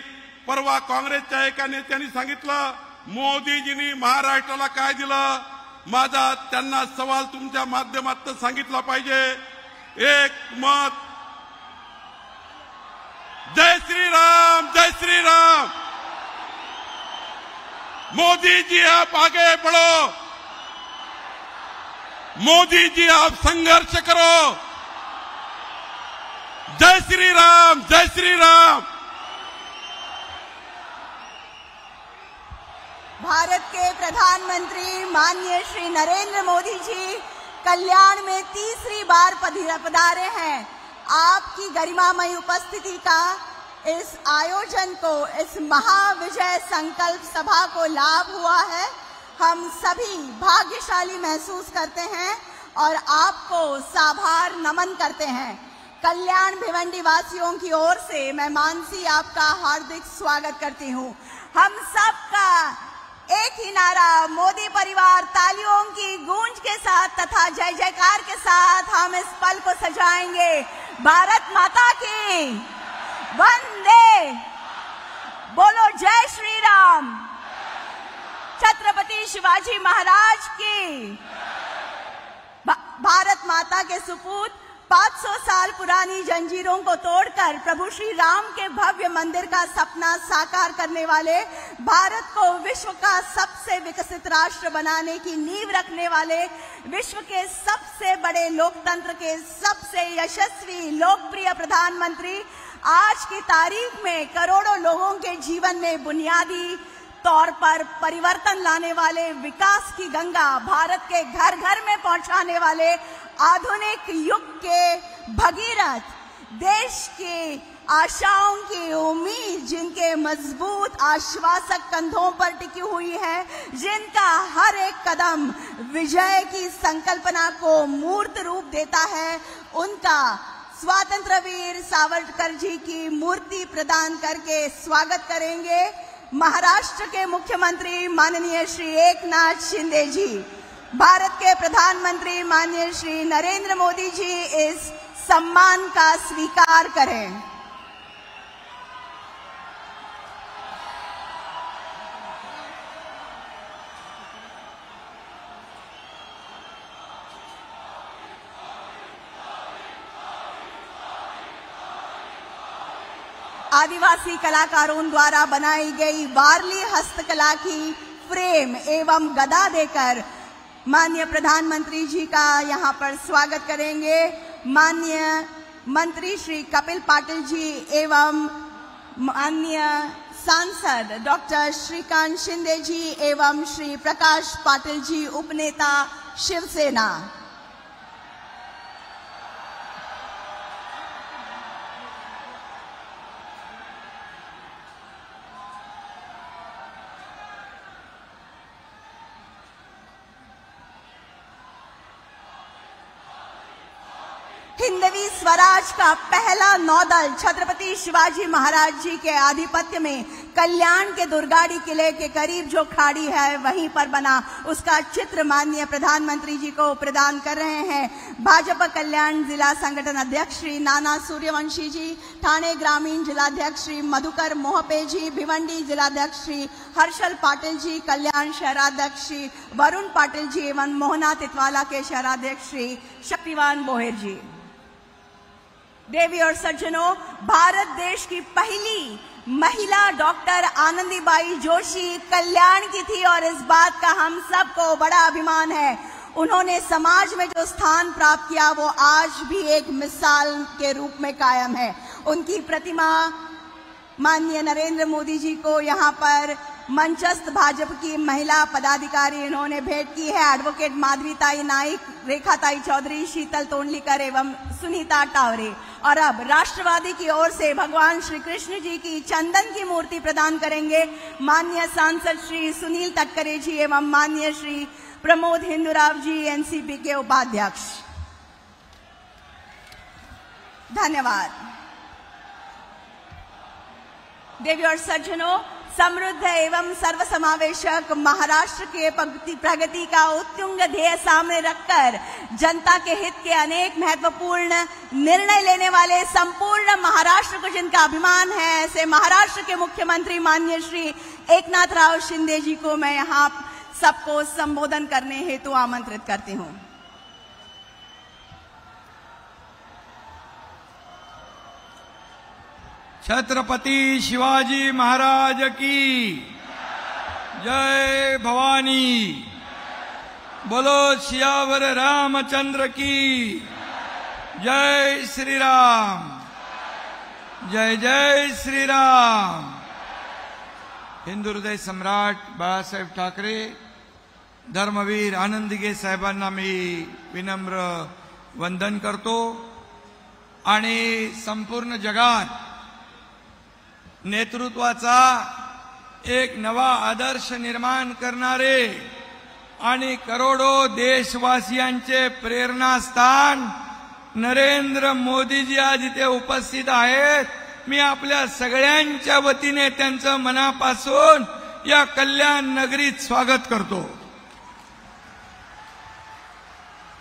परवा काँग्रेसच्या एका नेत्यांनी सांगितलं मोदीजींनी महाराष्ट्राला काय दिलं. माझा त्यांना सवाल तुमच्या माध्यमातून सांगितला पाहिजे. एक मत. जय श्रीराम, जय श्रीराम. मोदी जी आप आगे बढ़ो, मोदी जी आप संघर्ष करो. जय श्रीराम, जय श्रीराम. भारत के प्रधानमंत्री माननीय श्री नरेंद्र मोदी जी कल्याण में तीसरी बार पधारे हैं. आपकी गरिमामयी उपस्थिति का इस आयोजन को, इस महाविजय संकल्प सभा को लाभ हुआ है, हम सभी भाग्यशाली महसूस करते हैं और आपको साभार नमन करते हैं। कल्याण भिवंडी वासियों की ओर से मैं मानसी आपका हार्दिक स्वागत करती हूँ। हम सबका एक ही नारा, मोदी परिवार, तालियों की गूंज के साथ तथा जय जयकार के साथ हम इस पल को सजाएंगे। भारत माता की वंदे, बोलो जय श्री राम, छत्रपति शिवाजी महाराज की। भारत माता के सुपूत 500 साल पुरानी जंजीरों को तोड़कर प्रभु श्री राम के भव्य मंदिर का सपना साकार करने वाले, भारत को विश्व का सबसे विकसित राष्ट्र बनाने की नींव रखने वाले, विश्व के सबसे बड़े लोकतंत्र के सबसे यशस्वी लोकप्रिय प्रधानमंत्री आज की तारीख में करोड़ों लोगों के जीवन में बुनियादी तौर पर परिवर्तन लाने वाले, विकास की गंगा भारत के घर घर में पहुंचाने वाले, आधुनिक युग के भगीरथ, देश की आशाओं की उम्मीद, जिनके मजबूत आश्वासक कंधों पर टिकी हुई है, जिनका हर एक कदम विजय की संकल्पना को मूर्त रूप देता है, उनका स्वतंत्र वीर सावरकर जी की मूर्ति प्रदान करके स्वागत करेंगे महाराष्ट्र के मुख्यमंत्री माननीय श्री एकनाथ शिंदे जी। भारत के प्रधानमंत्री माननीय श्री नरेंद्र मोदी जी इस सम्मान का स्वीकार करें। आदिवासी कलाकारों द्वारा बनाई गई वारली हस्तकला की फ्रेम एवं गदा देकर माननीय प्रधानमंत्री जी का यहाँ पर स्वागत करेंगे माननीय मंत्री श्री कपिल पाटिल जी एवं माननीय सांसद डॉक्टर श्रीकांत शिंदे जी एवं श्री प्रकाश पाटिल जी, उपनेता शिवसेना। हिंदवी स्वराज का पहला नौदल छत्रपति शिवाजी महाराज जी के आधिपत्य में कल्याण के दुर्गाड़ी किले के करीब जो खाड़ी है वहीं पर बना, उसका चित्र माननीय प्रधानमंत्री जी को प्रदान कर रहे हैं भाजपा कल्याण जिला संगठन अध्यक्ष श्री नाना सूर्यवंशी जी, ठाणे ग्रामीण जिलाध्यक्ष श्री मधुकर मोहपे जी, भिवंडी जिलाध्यक्ष श्री हर्षल पाटिल जी, कल्याण शहराध्यक्ष श्री वरुण पाटिल जी एवं मोहना तितवाला के शहराध्यक्ष श्री शक्तिवान बोहेर जी। देवी और सज्जनों, भारत देश की पहली महिला डॉक्टर आनंदीबाई जोशी कल्याण की थी और इस बात का हम सबको बड़ा अभिमान है। उन्होंने समाज में जो स्थान प्राप्त किया वो आज भी एक मिसाल के रूप में कायम है। उनकी प्रतिमा माननीय नरेंद्र मोदी जी को यहाँ पर मंचस्थ भाजपा की महिला पदाधिकारी इन्होंने भेंट की है। एडवोकेट माधवीताई नाइक, रेखाताई चौधरी, शीतल तोंडलीकर एवं सुनीता टावरे। और अब राष्ट्रवादी की ओर से भगवान श्री कृष्ण जी की चंदन की मूर्ति प्रदान करेंगे माननीय सांसद श्री सुनील तटकरे जी एवं माननीय श्री प्रमोद हिंदुराव जी, एनसीपी के उपाध्यक्ष। धन्यवाद। देवी और सज्जनों, समृद्ध एवं सर्वसमावेशक महाराष्ट्र के प्रगति का उत्तुंग ध्येय सामने रखकर जनता के हित के अनेक महत्वपूर्ण निर्णय लेने वाले संपूर्ण महाराष्ट्र को जिनका अभिमान है, ऐसे महाराष्ट्र के मुख्यमंत्री माननीय श्री एकनाथ राव शिंदे जी को मैं यहाँ सबको संबोधन करने हेतु आमंत्रित करती हूँ। छत्रपति शिवाजी महाराज की जय भवानी। बोलो सियावर रामचंद्र की जय श्री राम। जय जय श्री राम। हिंदू हृदय सम्राट बाळासाहेब ठाकरे, धर्मवीर आनंदगे साहेबांना मी विनम्र वंदन करतो आणि संपूर्ण जगात नेतृत्वाचा एक नवा आदर्श निर्माण करणारे आणि करोडो देशवासियांचे प्रेरणास्थान नरेंद्र मोदीजी आज इथे उपस्थित आहेत. मी आपल्या सगळ्यांच्या वतीने त्यांचं मनापासून या कल्याण नगरीत स्वागत करतो.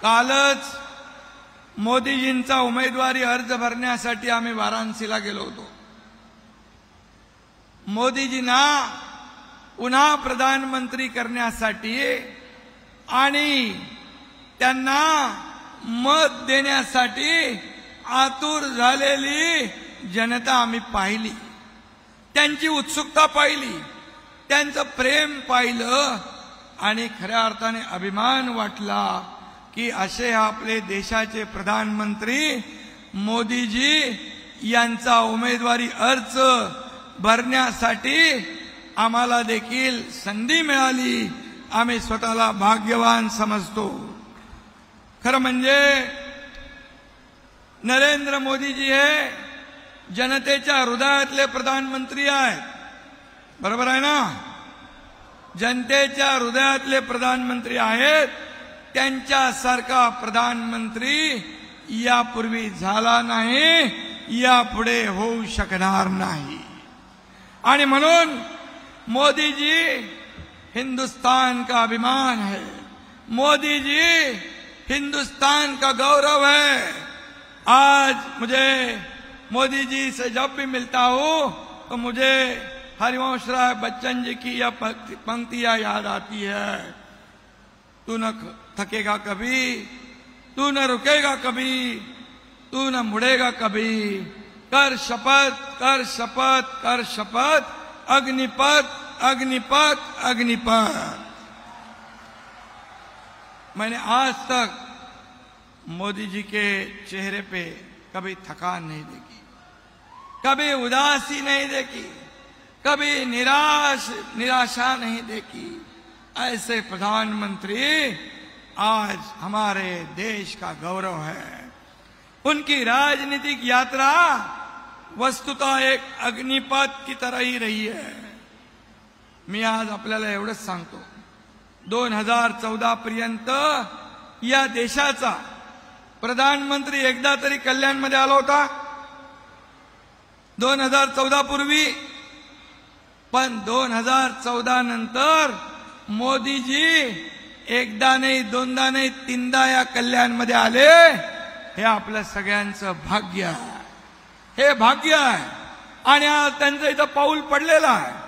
कालच मोदीजींचा उमेदवारी अर्ज भरण्यासाठी आम्ही वाराणसीला गेलो होतो. मोदीजींना पुन्हा प्रधानमंत्री करण्यासाठी आणि त्यांना मत देण्यासाठी आतुर झालेली जनता आम्ही पाहिली. त्यांची उत्सुकता पाहिली, त्यांचं प्रेम पाहिलं आणि खऱ्या अर्थाने अभिमान वाटला की असे आपले देशाचे प्रधानमंत्री मोदीजी यांचा उमेदवारी अर्ज भरण्यासाठी आम्हाला देखील संधी मिळाली. आम्ही स्वतःला भाग्यवान समजतो. खरं म्हणजे नरेंद्र मोदीजी हे जनतेच्या हृदयातले प्रधानमंत्री आहेत. बरोबर आहे ना? जनतेच्या हृदयातले प्रधानमंत्री आहेत. त्यांच्यासारखा प्रधानमंत्री यापूर्वी झाला नाही, यापुढे होऊ शकणार नाही. आणि म्हणून मोदी जी हिंदुस्तान का अभिमान है, मोदी जी हिंदुस्तान का गौरव है. आज मुझे मोदी जी से जब भी मिलता हूं तो मुझे हरिवंश राय बच्चन जी की यह पंक्तियां याद आती है. तू न थकेगा कभी, तू न रुकेगा कभी, तू न मुड़ेगा कभी. कर शपथ, कर शपथ, कर शपथ, अग्निपथ, अग्निपथ, अग्निपथ. मैंने आज तक मोदी जी के चेहरे पे कभी थकान नहीं देखी, कभी उदासी नहीं देखी, कभी निराशा नहीं देखी. ऐसे प्रधानमंत्री आज हमारे देश का गौरव है. उनकी राजनीतिक यात्रा वस्तुतः एक अग्निपथ की तरह ही रही है. मी आज आपल्याला एवढंच सांगतो, 2014 पर्यंत या देशाचा प्रधानमंत्री एकदा तरी कल्याणमध्ये आला होता 2014 पूर्वी. पण 2014 नंतर मोदीजी एकदा नाही, दोनदा नाही, तीनदा या कल्याणमध्ये आले. हे आपल्या सगळ्यांचं भाग्य आहे, हे भाग्य आहे. आणि आज त्यांचं इथं पाऊल पडलेलं आहे.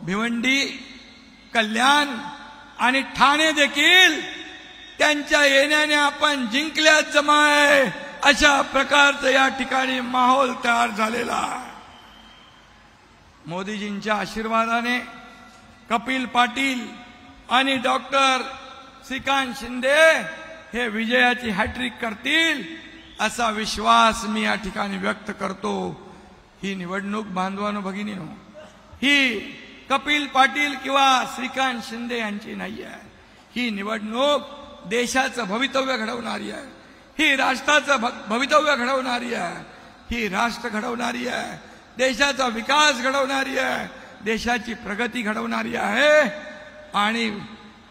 भिवंडी, कल्याण आणि ठाणे देखील त्यांच्या येण्याने आपण जिंकल्याच जमाय, अशा प्रकारचं या ठिकाणी माहोल तयार झालेला आहे. मोदीजींच्या आशीर्वादाने कपिल पाटील आणि डॉक्टर श्रीकांत शिंदे हे विजयाची हॅट्रिक करतील असा विश्वास मी या ठिकाणी व्यक्त करतो. ही निवडणूक बांधवानो भगिनीनो, ही कपिल पाटील किंवा श्रीकांत शिंदे यांची नाही आहे. ही निवडणूक देशाचं भवितव्य घडवणारी आहे, ही राष्ट्राचं भवितव्य घडवणारी आहे, ही राष्ट्र घडवणारी आहे, देशाचा विकास घडवणारी आहे, देशाची प्रगती घडवणारी आहे. आणि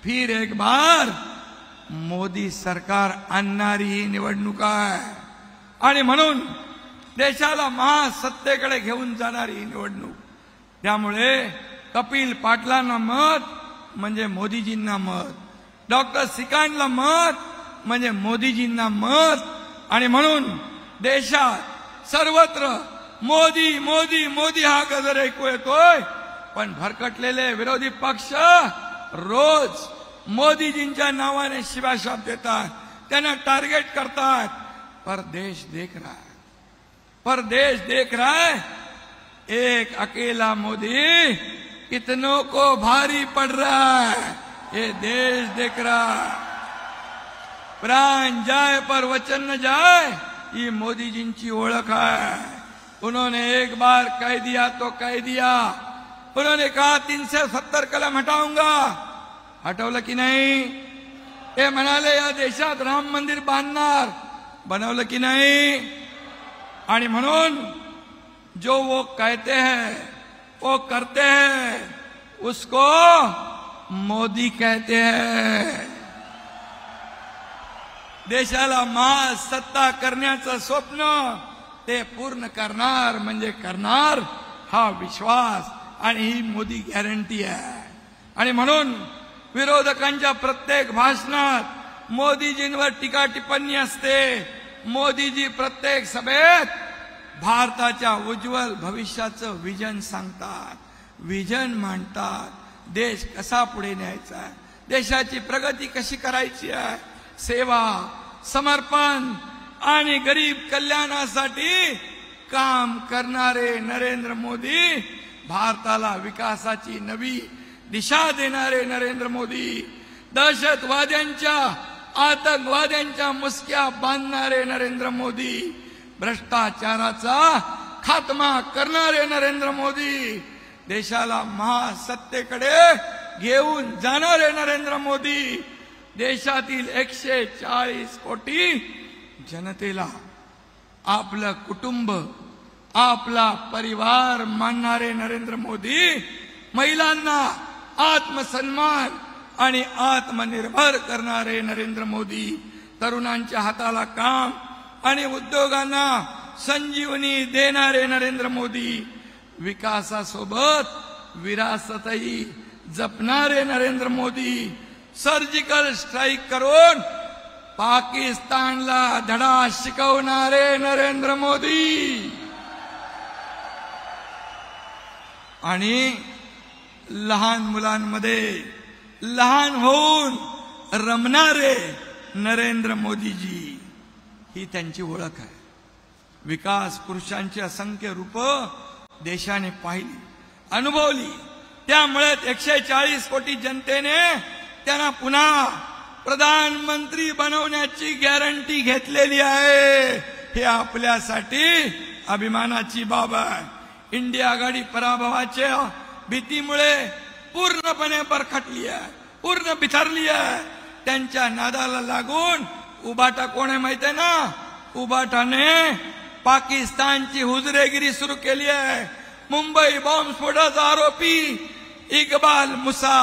फिर एक बार मोदी सरकार आणणारी ही निवडणूक आहे. आणि म्हणून देशाला महासत्तेकडे घेऊन जाणारी ही निवडणूक. त्यामुळे कपिल पाटलांना मत म्हणजे मोदीजींना मत, डॉक्टर श्रीकांतला मत म्हणजे मोदीजींना मत. आणि म्हणून देशात सर्वत्र मोदी मोदी मोदी हा गजर ऐकू येतोय. पण भरकटलेले विरोधी पक्ष रोज मोदीजींच्या नावाने शिवाशाप देतात, त्यांना टार्गेट करतात. पर देश देख रहा है, पर देश देख रहा है. एक अकेला मोदी कितनों को भारी पड़ रहा है, ये देश देख रहा है. प्राण जाए पर वचन न जाए, ये मोदीजींची ओळख है. उन्होंने एक बार कह दिया तो कह दिया. उन्होंने कहा 370 कलम हटाऊंगा, हटवलं की नाही? ते म्हणाले या देशात राम मंदिर बांधणार, बनवलं की नाही? आणि म्हणून जो वो कहते हैं वो करते हैं, उसको मोदी कहते हैं. देशाला महासत्ता करण्याचं स्वप्न ते पूर्ण करणार म्हणजे करणार, हा विश्वास आणि ही मोदी गॅरंटी आहे. आणि म्हणून विरोधकांच्या प्रत्येक भाषणात मोदीजींवर टीका टिप्पणी असते. मोदीजी प्रत्येक सभेत भारताच्या उज्ज्वल भविष्याचं विजन सांगतात, विजन मांडतात. देश कसा पुढे न्यायचा आहे, देशाची प्रगती कशी करायची आहे, सेवा, समर्पण आणि गरीब कल्याणासाठी काम करणारे नरेंद्र मोदी, भारताला विकासाची नवी दिशा देणारे नरेंद्र मोदी, दहशतवाद्यांच्या आतंकवाद्यांच्या मुसक्या बांधणारे नरेंद्र मोदी, भ्रष्टाचाराचा खात्मा करणारे नरेंद्र मोदी, देशाला महासत्तेकडे घेऊन जाणारे नरेंद्र मोदी, देशातील 140 कोटी जनतेला आपलं कुटुंब, आपला परिवार मानणारे नरेंद्र मोदी, महिलांना आत्मसन्मान आणि आत्मनिर्भर करणारे नरेंद्र मोदी, तरुणांच्या हाताला काम आणि उद्योगांना संजीवनी देणारे नरेंद्र मोदी, विकासासोबत विरासतही जपणारे नरेंद्र मोदी, सर्जिकल स्ट्राईक करून पाकिस्तानला धडा शिकवणारे नरेंद्र मोदी आणि लहान मुलांमध्ये लहान होऊन रमणारे नरेंद्र मोदीजी, ही त्यांची ओळख आहे. विकास पुरुषांची असंख्य रूप देशाने पाहिली, अनुभवली. त्यामुळे 140 कोटी जनतेने त्यांना पुन्हा प्रधानमंत्री बनवण्याची गॅरंटी घेतलेली आहे. हे आपल्यासाठी अभिमानाची बाब आहे. इंडिया आघाडी पराभवाच्या भीतीमुळे पूर्णपणे बरखटली आहे, पूर्ण बिथरली आहे. त्यांच्या नादाला लागून उबाटा कोण आहे माहिती आहे ना? उबाटाने पाकिस्तानची हुजरेगिरी सुरू केली आहे. मुंबई बॉम्बस्फोटाचा आरोपी इक्बाल मुसा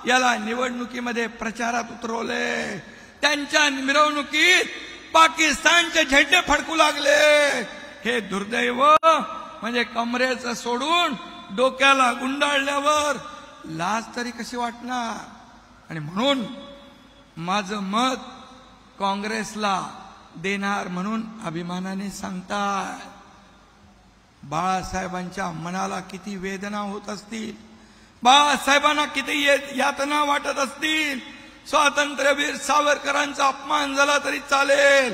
याला निवडणुकीमध्ये प्रचारात उतरवले. त्यांच्या मिरवणुकीत पाकिस्तानचे झेंडे फडकू लागले. हे दुर्दैव म्हणजे कमरेचं सोडून डोक्याला गुंडाळल्यावर लाज तरी कशी वाटणार. आणि म्हणून माझं मत काँग्रेसला देणार म्हणून अभिमानाने सांगतात. बाळासाहेबांच्या मनाला किती वेदना होत असतील, बाळासाहेबांना किती यातना वाटत असतील. स्वातंत्र्यवीर सावरकरांचा अपमान झाला तरी चालेल,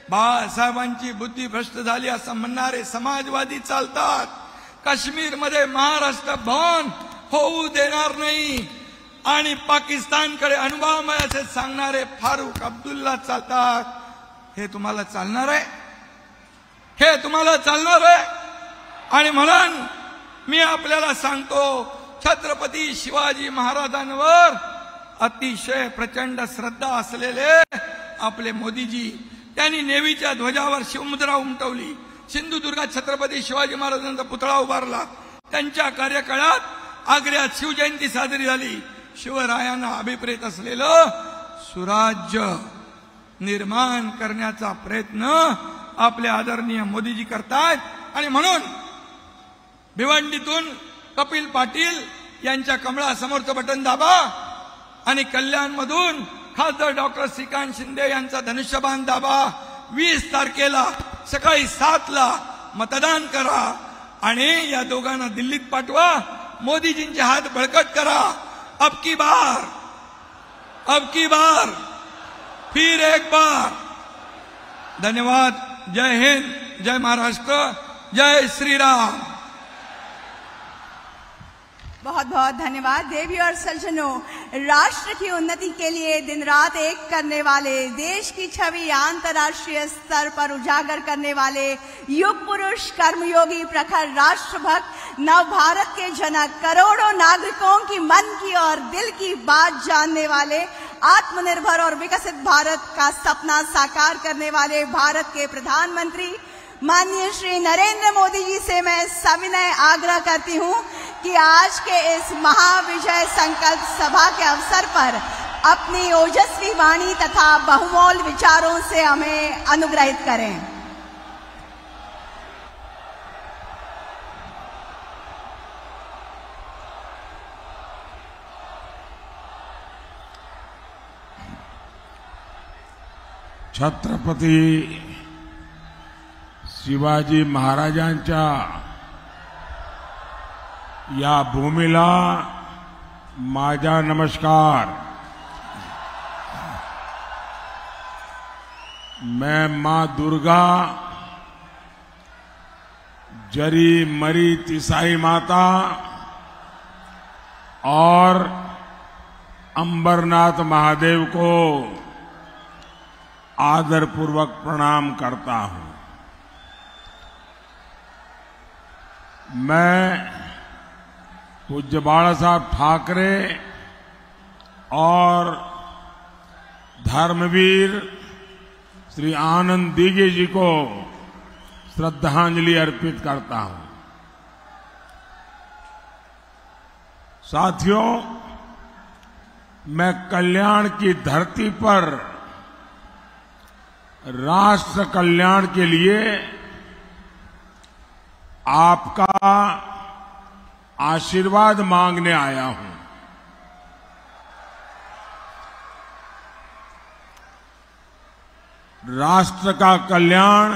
बाळासाहेबांची बुद्धी भ्रष्ट झाली असं म्हणणारे समाजवादी चालतात. काश्मीरमध्ये महाराष्ट्र भवन होऊ देणार नाही आणि पाकिस्तानकडे अनुभवमय असे सांगणारे फारुख अब्दुल्ला चालतात. हे तुम्हाला चालणार आहे? हे तुम्हाला चालणार आहे? आणि म्हणून मी आपल्याला सांगतो, छत्रपती शिवाजी महाराजांवर अतिशय प्रचंड श्रद्धा असलेले आपले मोदीजी, त्यांनी नेव्हीच्या ध्वजावर शिवमुद्रा उमटवली. सिंधुदुर्गात छत्रपती शिवाजी महाराजांचा पुतळा उभारला. त्यांच्या कार्यकाळात आग्र्यात शिवजयंती साजरी झाली. शिवरायांना अभिप्रेत असलेलं सुराज्य निर्माण करण्याचा प्रयत्न आपले आदरणीय मोदीजी करतायत. आणि म्हणून भिवंडीतून कपिल पाटील यांच्या कमळासमोरचं बटन दाबा आणि कल्याणमधून खासदार डॉक्टर श्रीकांत शिंदे यांचा धनुष्यबाण दाबा. 20 तारखेला सकाळी 7 ला मतदान करा आणि या दोघांना दिल्लीत पाठवा. मोदीजींचे हात बळकट करा. अब की बार फिर एक बार. धन्यवाद. जय हिंद, जय महाराष्ट्र, जय श्री राम. बहुत बहुत धन्यवाद. देवी और सज्जनों, राष्ट्र की उन्नति के लिए दिन रात एक करने वाले, देश की छवि अंतर्राष्ट्रीय स्तर पर उजागर करने वाले युग पुरुष, कर्मयोगी, प्रखर राष्ट्रभक्त, नव भारत के जनक, करोड़ों नागरिकों की मन की और दिल की बात जानने वाले, आत्मनिर्भर और विकसित भारत का सपना साकार करने वाले भारत के प्रधानमंत्री माननीय श्री नरेंद्र मोदी जी से मैं सविनय आग्रह करती हूं कि आज के इस महाविजय संकल्प सभा के अवसर पर अपनी ओजस्वी वाणी तथा बहुमोल विचारों से हमें अनुग्रहित करें। छत्रपती शिवाजी महाराजांच्या या भूमीला माझा नमस्कार। मैं मां दुर्गा, जरी मरी तिसाई माता और अंबरनाथ महादेव को आदरपूर्वक प्रणाम करता हूं। मैं पूज्य बाला साहब ठाकरे और धर्मवीर श्री आनंद दीघे जी को श्रद्धांजलि अर्पित करता हूं। साथियों, मैं कल्याण की धरती पर राष्ट्र कल्याण के लिए आपका आशीर्वाद मांगने आया हूं। राष्ट्र का कल्याण,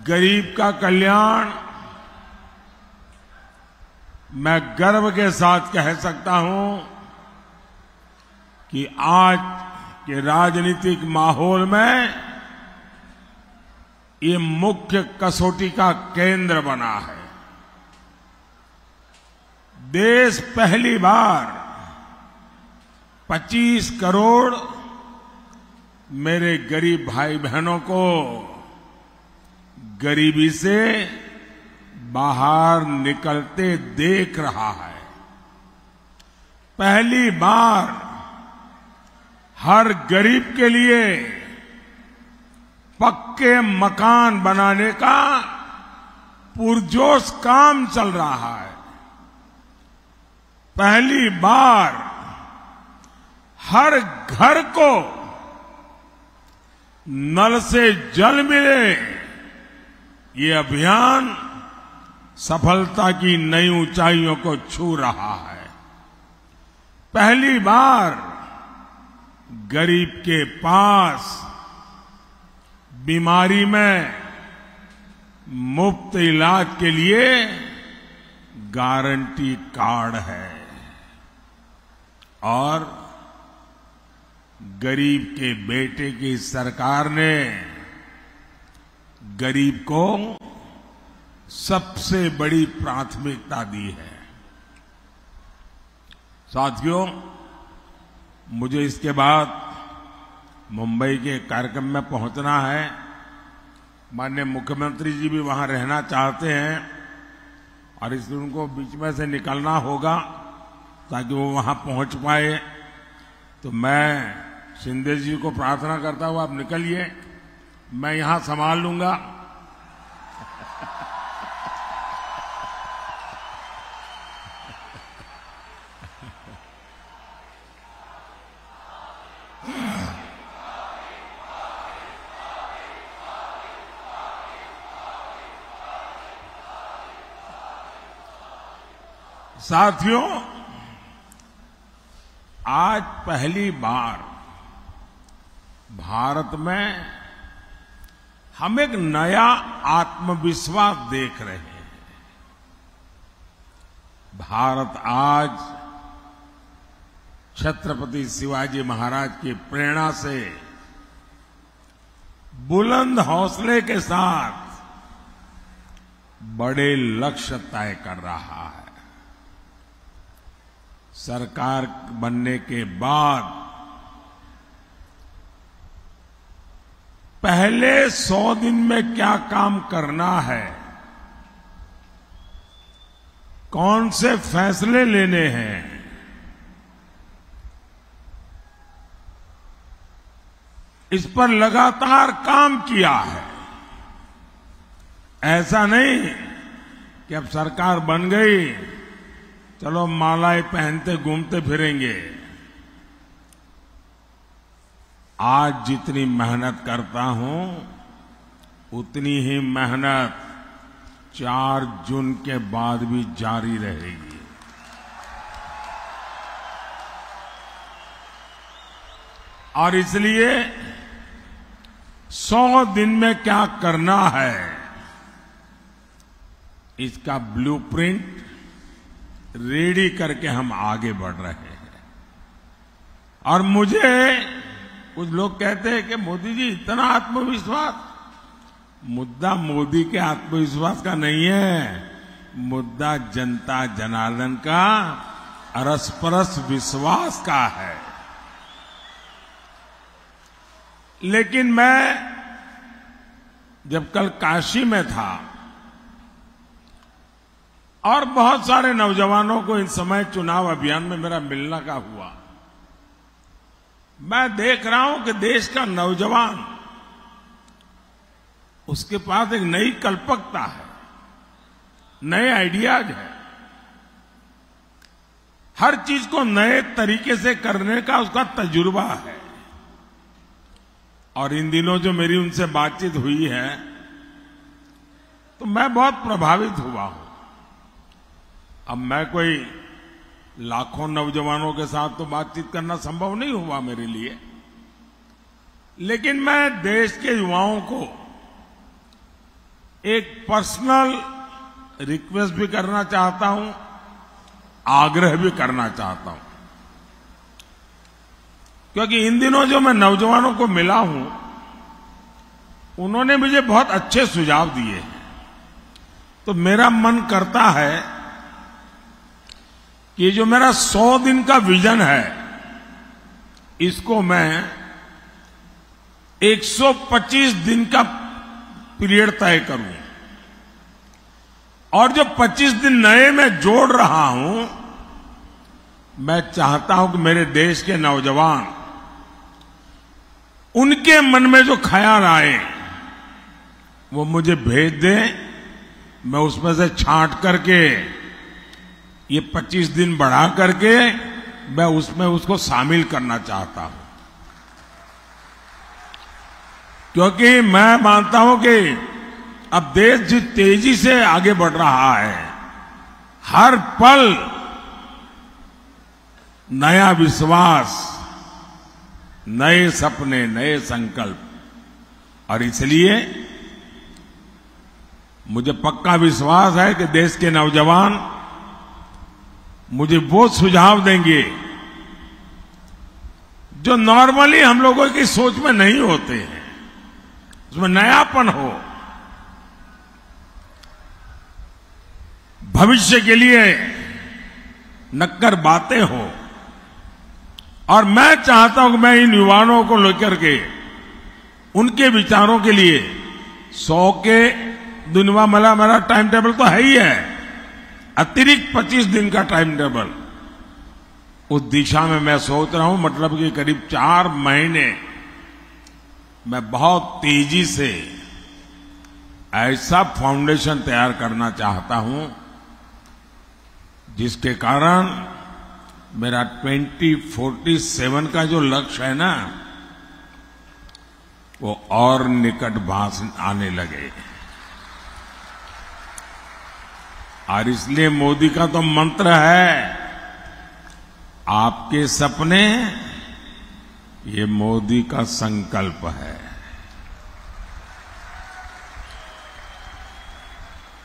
गरीब का कल्याण, मैं गर्व के साथ कह सकता हूं कि आज के राजनीतिक माहौल में ये मुख्य कसौटी का केंद्र बना है। देश पहली बार 25 करोड़ मेरे गरीब भाई बहनों को गरीबी से बाहर निकलते देख रहा है। पहली बार हर गरीब के लिए पक्के मकान बनाने का पुरजोश काम चल रहा है। पहली बार हर घर को नल से जल मिले, ये अभियान सफलता की नई ऊंचाइयों को छू रहा है। पहली बार गरीब के पास बीमारी में मुफ्त इलाज के लिए गारंटी कार्ड है और गरीब के बेटे की सरकार ने गरीब को सबसे बड़ी प्राथमिकता दी है। साथियों, मुझे इसके बाद मुंबई के कार्यक्रम में पहुंचना है। माननीय मुख्यमंत्री जी भी वहां रहना चाहते हैं और इसलिए उनको बीच में से निकलना होगा ताकि वो वहां पहुंच पाए। तो मैं शिंदे जी को प्रार्थना करता हूं, आप निकलिए, मैं यहां संभाल लूंगा। साथियों, आज पहली बार भारत में हम एक नया आत्मविश्वास देख रहे हैं। भारत आज छत्रपति शिवाजी महाराज की प्रेरणा से बुलंद हौसले के साथ बड़े लक्ष्य तय कर रहा है। सरकार बनने के बाद पहले 100 दिन में क्या काम करना है, कौन से फैसले लेने हैं, इस पर लगातार काम किया है। ऐसा नहीं कि अब सरकार बन गई, चलो मालाएं पहनते घूमते फिरेंगे। आज जितनी मेहनत करता हूं, उतनी ही मेहनत 4 जून के बाद भी जारी रहेगी। और इसलिए 100 दिन में क्या करना है, इसका ब्लूप्रिंट रेडी करके हम आगे बढ़ रहे हैं। और मुझे कुछ लोग कहते हैं कि मोदी जी इतना आत्मविश्वास, मुद्दा मोदी के आत्मविश्वास का नहीं है, मुद्दा जनता जनार्दन का अरसपरस विश्वास का है। लेकिन मैं जब कल काशी में था और बहुत सारे नौजवानों को इन समय चुनाव अभियान में मेरा मिलना का हुआ, मैं देख रहा हूं कि देश का नौजवान, उसके पास एक नई कल्पकता है, नए आइडियाज है, हर चीज को नए तरीके से करने का उसका तजुर्बा है। और इन दिनों जो मेरी उनसे बातचीत हुई है तो मैं बहुत प्रभावित हुआ हूं। अब मैं कोई लाखों नौजवानों के साथ तो बातचीत करना संभव नहीं हुआ मेरे लिए, लेकिन मैं देश के युवाओं को एक पर्सनल रिक्वेस्ट भी करना चाहता हूं, आग्रह भी करना चाहता हूं। क्योंकि इन दिनों जो मैं नौजवानों को मिला हूं, उन्होंने मुझे बहुत अच्छे सुझाव दिए हैं। तो मेरा मन करता है कि जो मेरा 100 दिन का विजन है, इसको मैं 125 दिन का पीरियड तय करूं। और जो 25 दिन नए मैं जोड़ रहा हूं, मैं चाहता हूं कि मेरे देश के नौजवान, उनके मन में जो ख्याल आए वो मुझे भेज दें, मैं उसमें से छांट करके ये 25 दिन बढ़ा करके मैं उसमें उसको शामिल करना चाहता हूं। क्योंकि मैं मानता हूं कि अब देश जिस तेजी से आगे बढ़ रहा है, हर पल नया विश्वास, नए सपने, नए संकल्प। और इसलिए मुझे पक्का विश्वास है कि देश के नौजवान मुझे वो सुझाव देंगे जो नॉर्मली हम लोगों की सोच में नहीं होते हैं, उसमें नयापन हो, भविष्य के लिए नक्कर बातें हो। और मैं चाहता हूं कि मैं इन युवाओं को लेकर के उनके विचारों के लिए 100 के दुनिया मला मेरा टाइम टेबल तो है ही है, अतिरिक्त 25 दिन का टाइम टेबल, उस दिशा में मैं सोच रहा हूं। मतलब कि करीब 4 महीने मैं बहुत तेजी से ऐसा फाउंडेशन तैयार करना चाहता हूं जिसके कारण मेरा 2047 का जो लक्ष्य है ना, वो और निकट भास आने लगे। और इसलिए मोदी का तो मंत्र है, आपके सपने, ये मोदी का संकल्प है।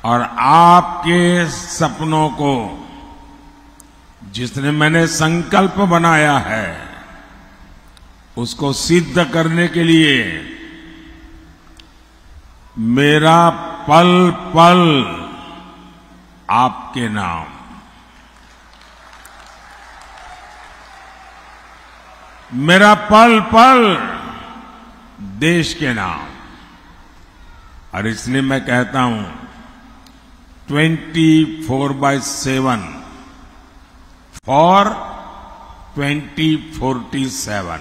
और आपके सपनों को जिसने मैंने संकल्प बनाया है, उसको सिद्ध करने के लिए मेरा पल पल आपके नाम, मेरा पल पल देश के नाम। और इसलिए मैं कहता हूं 24/7 फॉर 2047।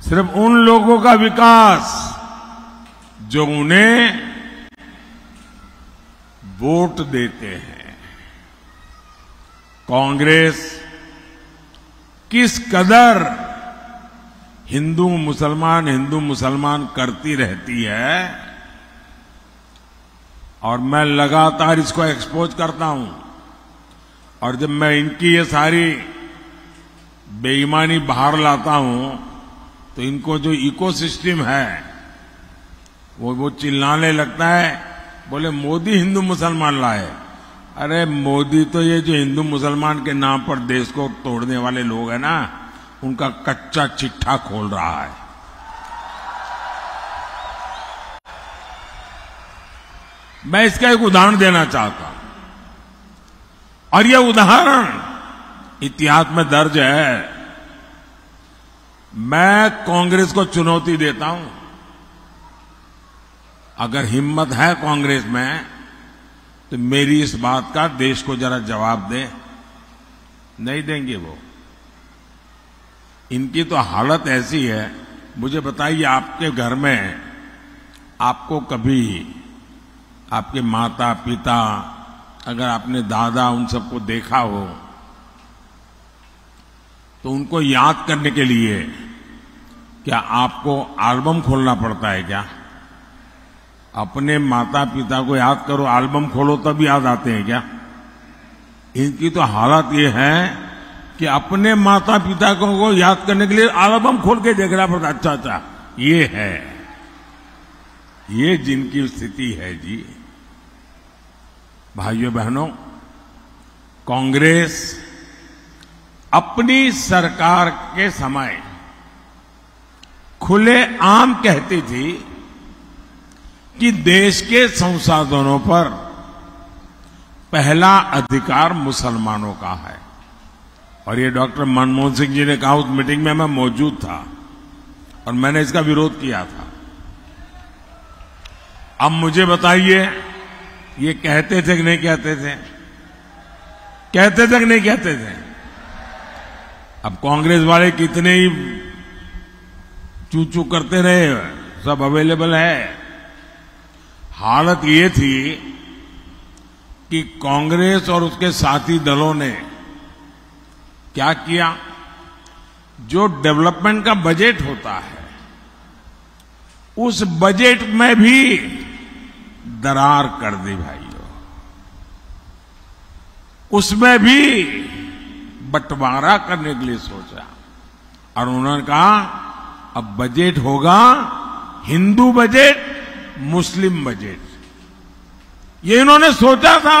सिर्फ उन लोगों का विकास जो उन्हें वोट देते हैं। कांग्रेस किस कदर हिंदू मुसलमान करती रहती है और मैं लगातार इसको एक्सपोज करता हूं। और जब मैं इनकी ये सारी बेईमानी बाहर लाता हूं तो इनको जो इकोसिस्टम है वो चिल्लाने लगता है, बोले मोदी हिंदू मुसलमान लाए। अरे मोदी तो ये जो हिंदू मुसलमान के नाम पर देश को तोड़ने वाले लोग हैं ना, उनका कच्चा चिट्ठा खोल रहा है। मैं इसका एक उदाहरण देना चाहता हूं और यह उदाहरण इतिहास में दर्ज है। मैं कांग्रेस को चुनौती देता हूं, अगर हिम्मत है कांग्रेस में तो मेरी इस बात का देश को जरा जवाब दे। नहीं देंगे वो। इनकी तो हालत ऐसी है। मुझे बताइए, आपके घर में आपको कभी आपके माता पिता, अगर आपने दादा उन सबको देखा हो तो उनको याद करने के लिए क्या आपको एल्बम खोलना पड़ता है क्या? अपने माता पिता को याद करो, एल्बम खोलो तब याद आते हैं क्या? इनकी तो हालत ये है कि अपने माता पिता को याद करने के लिए एल्बम खोल के देखना पड़ता। अच्छा, ये है, ये जिनकी स्थिति है जी। भाइयों बहनों, कांग्रेस अपनी सरकार के समय खुले आम कहती थी कि देश के संसाधनों पर पहला अधिकार मुसलमानों का है। और ये डॉक्टर मनमोहन सिंह जी ने कहा, उस मीटिंग में मैं मौजूद था और मैंने इसका विरोध किया था। अब मुझे बताइए, ये कहते थे कि नहीं कहते थे? कहते थे कि नहीं कहते थे? अब कांग्रेस वाले कितने ही चू चू करते रहे, सब अवेलेबल है। हालत ये थी कि कांग्रेस और उसके साथी दलों ने क्या किया, जो डेवलपमेंट का बजट होता है उस बजट में भी दरार कर दी भाइयों। उसमें भी बंटवारा करने के लिए सोचा और उन्होंने कहा अब बजट होगा हिंदू बजट, मुस्लिम बजट। ये इन्होंने सोचा था।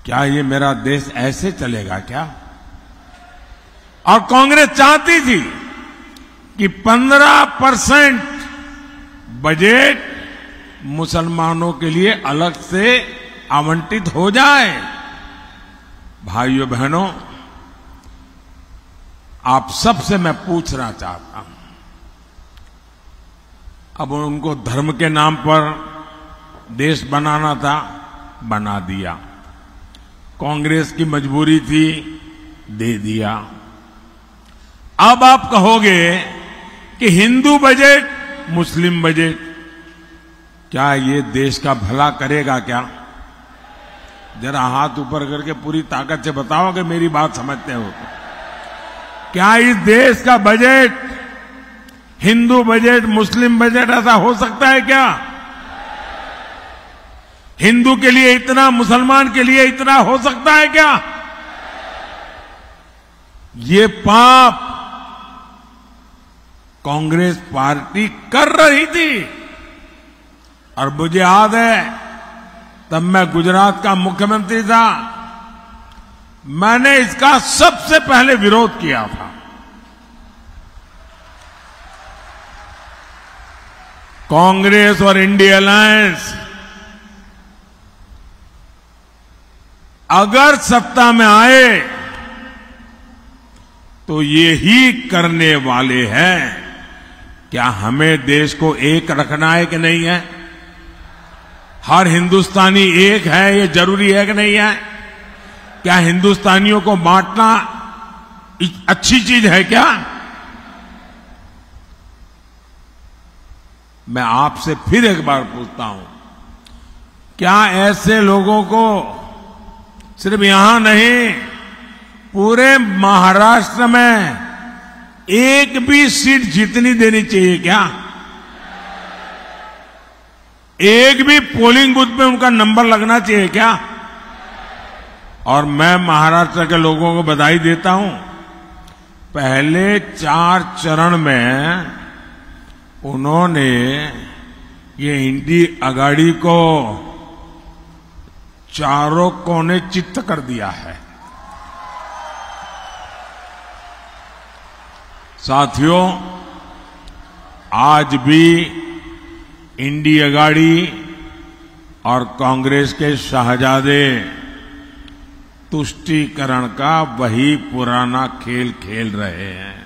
क्या ये मेरा देश ऐसे चलेगा क्या? और कांग्रेस चाहती थी कि 15% बजट मुसलमानों के लिए अलग से आवंटित हो जाए। भाइयों बहनों, आप सबसे मैं पूछना चाहता हूं, अब उनको धर्म के नाम पर देश बनाना था, बना दिया। कांग्रेस की मजबूरी थी, दे दिया। अब आप कहोगे कि हिंदू बजट, मुस्लिम बजट, क्या ये देश का भला करेगा क्या? जरा हाथ ऊपर करके पूरी ताकत से बताओ कि मेरी बात समझते हो तो। क्या इस देश का बजट हिंदू बजट, मुस्लिम बजट ऐसा हो सकता है क्या? हिंदू के लिए इतना, मुसलमान के लिए इतना हो सकता है क्या? ये पाप कांग्रेस पार्टी कर रही थी। और मुझे याद है, तब मैं गुजरात का मुख्यमंत्री था, मैंने इसका सबसे पहले विरोध किया था। कांग्रेस और इंडिया अलायंस अगर सत्ता में आए तो ये ही करने वाले हैं। क्या हमें देश को एक रखना है कि नहीं है? हर हिंदुस्तानी एक है, ये जरूरी है कि नहीं है? क्या हिंदुस्तानियों को बांटना अच्छी चीज है क्या? मैं आपसे फिर एक बार पूछता हूं, क्या ऐसे लोगों को सिर्फ यहां नहीं, पूरे महाराष्ट्र में एक भी सीट जीतनी देनी चाहिए क्या? एक भी पोलिंग बूथ पे उनका नंबर लगना चाहिए क्या? और मैं महाराष्ट्र के लोगों को बधाई देता हूं, पहले 4 चरण में उन्होंने ये इंडी अगाड़ी को चारों कोने चित्त कर दिया है। साथियों, आज भी इंडी अगाड़ी और कांग्रेस के शाहजादे तुष्टीकरण का वही पुराना खेल खेल रहे हैं।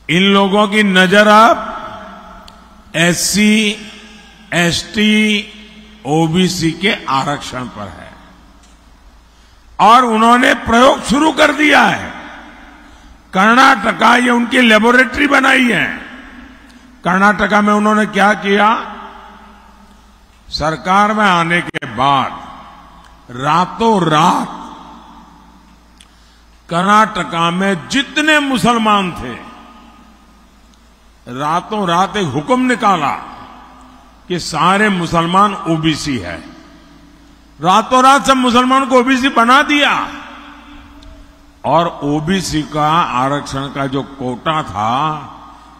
इन लोगों की नजर अब एससी, एसटी, ओबीसी के आरक्षण पर है और उन्होंने प्रयोग शुरू कर दिया है। कर्नाटका ये उनकी लेबोरेटरी बनाई है। कर्नाटका में उन्होंने क्या किया, सरकार में आने के बाद रातों रात कर्नाटका में जितने मुसलमान थे, रातों रात एक हुक्म निकाला कि सारे मुसलमान ओबीसी है। रातों रात सब मुसलमान को ओबीसी बना दिया और ओबीसी का आरक्षण का जो कोटा था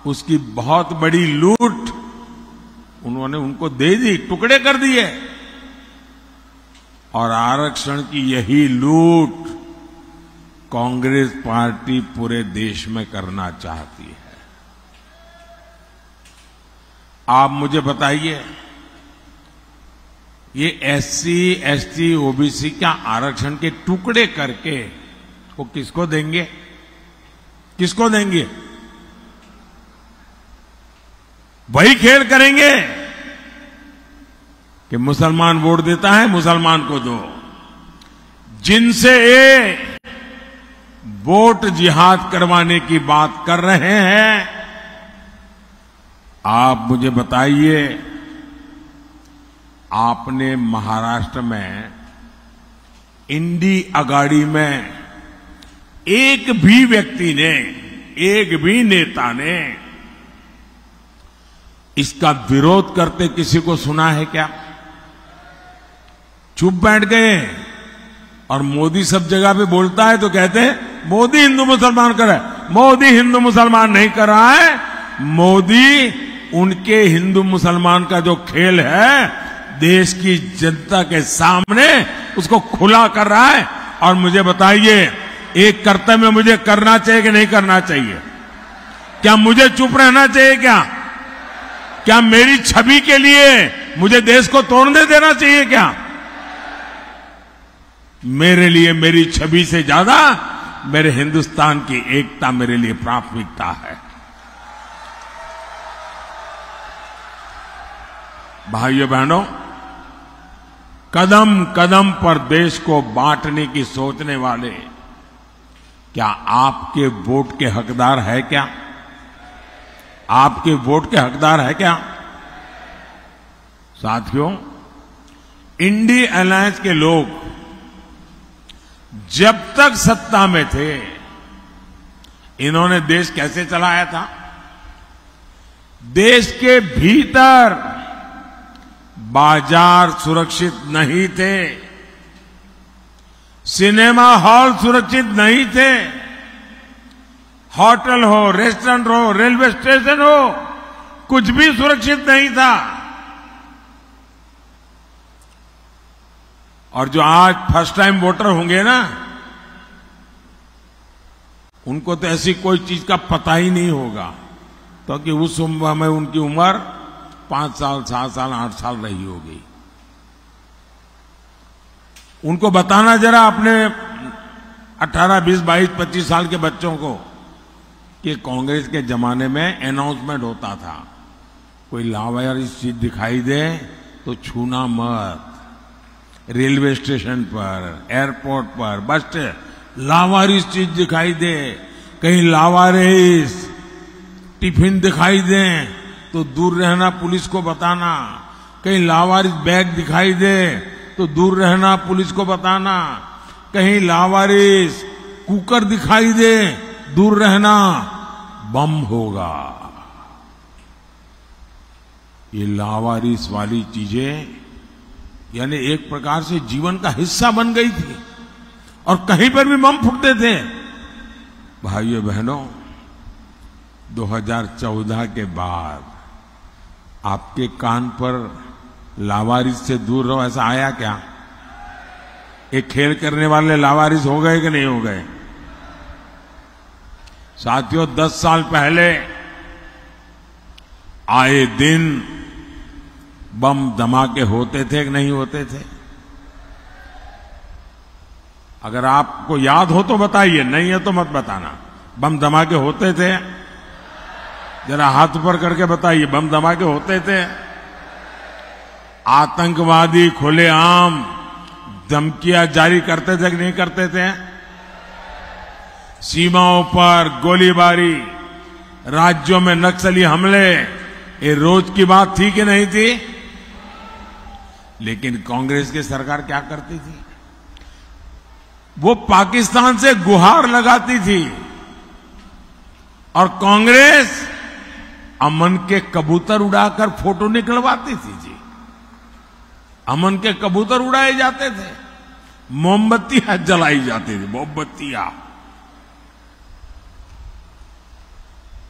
उसकी बहुत बड़ी लूट उन्होंने उनको दे दी, टुकड़े कर दिए। और आरक्षण की यही लूट कांग्रेस पार्टी पूरे देश में करना चाहती है। आप मुझे बताइए, ये एससी, एसटी, ओबीसी का आरक्षण के टुकड़े करके वो किसको देंगे? किसको देंगे? वही खेल करेंगे कि मुसलमान वोट देता है, मुसलमान को दो। जिनसे ये वोट जिहाद करवाने की बात कर रहे हैं, आप मुझे बताइए, आपने महाराष्ट्र में इंडी अगाड़ी में एक भी व्यक्ति ने, एक भी नेता ने इसका विरोध करते किसी को सुना है क्या? चुप बैठ गए। और मोदी सब जगह पे बोलता है तो कहते हैं मोदी हिंदू मुसलमान कर रहा है। मोदी हिंदू मुसलमान नहीं कर रहा है, मोदी उनके हिंदू मुसलमान का जो खेल है देश की जनता के सामने उसको खुला कर रहा है। और मुझे बताइए, एक कर्तव्य मुझे करना चाहिए कि नहीं करना चाहिए? क्या मुझे चुप रहना चाहिए? क्या मेरी छवि के लिए मुझे देश को तोड़ने देना चाहिए? क्या मेरे लिए मेरी छवि से ज्यादा मेरे हिंदुस्तान की एकता मेरे लिए प्राथमिकता है। भाइयों बहनों, कदम कदम पर देश को बांटने की सोचने वाले क्या आपके वोट के हकदार है? क्या आपके वोट के हकदार है? क्या साथियों, इंडी अलायंस के लोग जब तक सत्ता में थे, इन्होंने देश कैसे चलाया था? देश के भीतर बाजार सुरक्षित नहीं थे, सिनेमा हॉल सुरक्षित नहीं थे, होटल हो, रेस्टोरेंट हो, रेलवे स्टेशन हो, कुछ भी सुरक्षित नहीं था। और जो आज फर्स्ट टाइम वोटर होंगे ना, उनको तो ऐसी कोई चीज का पता ही नहीं होगा, क्योंकि उस उम्र में उनकी उम्र 5 साल, 7 साल, 8 साल रही होगी। उनको बताना जरा अपने 18, 20, 22, 25 साल के बच्चों को कि कांग्रेस के जमाने में अनाउंसमेंट होता था, कोई लावारिस चीज दिखाई दे तो छूना मत। रेलवे स्टेशन पर, एयरपोर्ट पर, बस स्टैंड, लावारिस चीज दिखाई दे, कहीं लावारिस टिफिन दिखाई दे तो दूर रहना पुलिस को बताना, कहीं लावारिस बैग दिखाई दे तो दूर रहना पुलिस को बताना, कहीं लावारिस कुकर दिखाई दे दूर रहना, बम होगा। ये लावारिस वाली चीजें यानी एक प्रकार से जीवन का हिस्सा बन गई थी और कहीं पर भी बम फूटते थे। भाइयों बहनों, 2014 के बाद आपके कान पर लावारिस से दूर रहो ऐसा आया क्या? एक खेल करने वाले लावारिस हो गए कि नहीं हो गए? साथियों, 10 साल पहले आए दिन बम धमाके होते थे कि नहीं होते थे? अगर आपको याद हो तो बताइए, नहीं है तो मत बताना। बम धमाके होते थे? जरा हाथ ऊपर करके बताइए, बम धमाके होते थे? आतंकवादी खुलेआम धमकियां जारी करते थे कि नहीं करते थे? सीमाओं पर गोलीबारी, राज्यों में नक्सली हमले, ये रोज की बात थी कि नहीं थी? लेकिन कांग्रेस की सरकार क्या करती थी? वो पाकिस्तान से गुहार लगाती थी और कांग्रेस अमन के कबूतर उड़ाकर फोटो निकलवाती थी जी। अमन के कबूतर उड़ाए जाते थे, मोमबत्तियां जलाई जाती थी, मोमबत्तियां।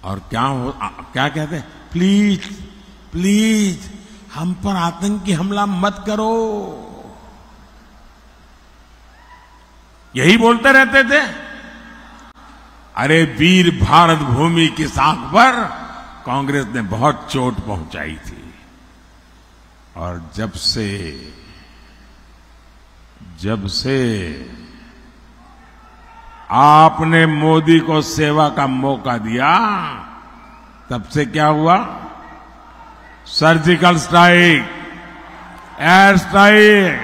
और क्या कहते? प्लीज प्लीज हम पर आतंकी हमला मत करो, यही बोलते रहते थे। अरे वीर भारत भूमि की साख पर कांग्रेस ने बहुत चोट पहुंचाई थी। और जब से आपने मोदी को सेवा का मौका दिया, तब से क्या हुआ? Surgical strike, air strike.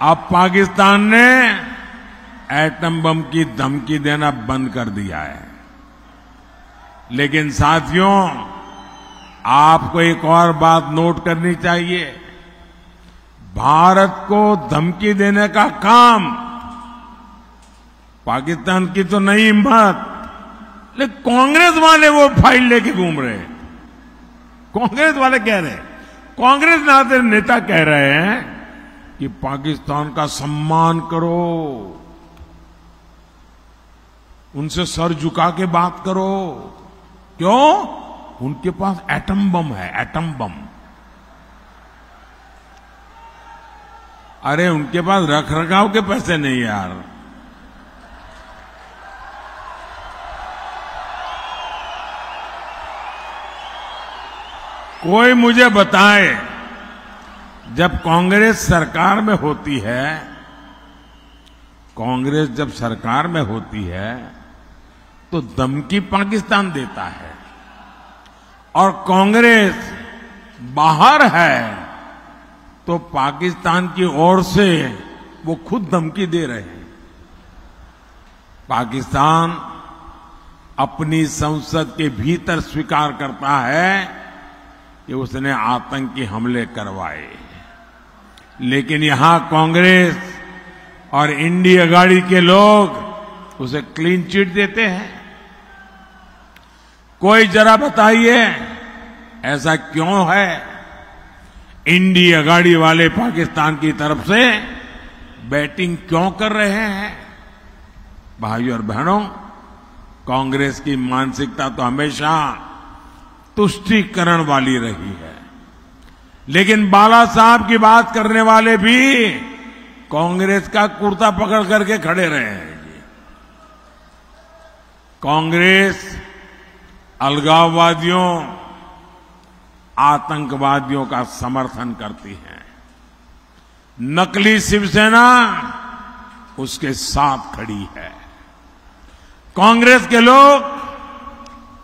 अब पाकिस्तान ने एटम बम की धमकी देना बंद कर दिया है। लेकिन साथियों, आपको एक और बात नोट करनी चाहिए। भारत को धमकी देने का काम पाकिस्तान की तो नहीं हिम्मत, लेकिन कांग्रेस वाले वो फाइल लेके घूम रहे हैं। कांग्रेस वाले कह रहे हैं, कांग्रेस नाते नेता कह रहे हैं कि पाकिस्तान का सम्मान करो, उनसे सर झुका के बात करो। क्यों? उनके पास एटम बम है, एटम बम। अरे उनके पास रख रखाव के पैसे नहीं यार। कोई मुझे बताए, जब कांग्रेस सरकार में होती है, कांग्रेस जब सरकार में होती है तो धमकी पाकिस्तान देता है, और कांग्रेस बाहर है तो पाकिस्तान की ओर से वो खुद धमकी दे रहे हैं। पाकिस्तान अपनी संसद के भीतर स्वीकार करता है कि उसने आतंकी हमले करवाए, लेकिन यहां कांग्रेस और इंडिया अघाड़ी के लोग उसे क्लीन चिट देते हैं। कोई जरा बताइए ऐसा क्यों है? इंडिया अघाड़ी वाले पाकिस्तान की तरफ से बैटिंग क्यों कर रहे हैं? भाइयों और बहनों, कांग्रेस की मानसिकता तो हमेशा तुष्टीकरण वाली रही है, लेकिन बाला साहब की बात करने वाले भी कांग्रेस का कुर्ता पकड़ करके खड़े रहे हैं। कांग्रेस अलगाववादियों, आतंकवादियों का समर्थन करती है। नकली शिवसेना उसके साथ खड़ी है। कांग्रेस के लोग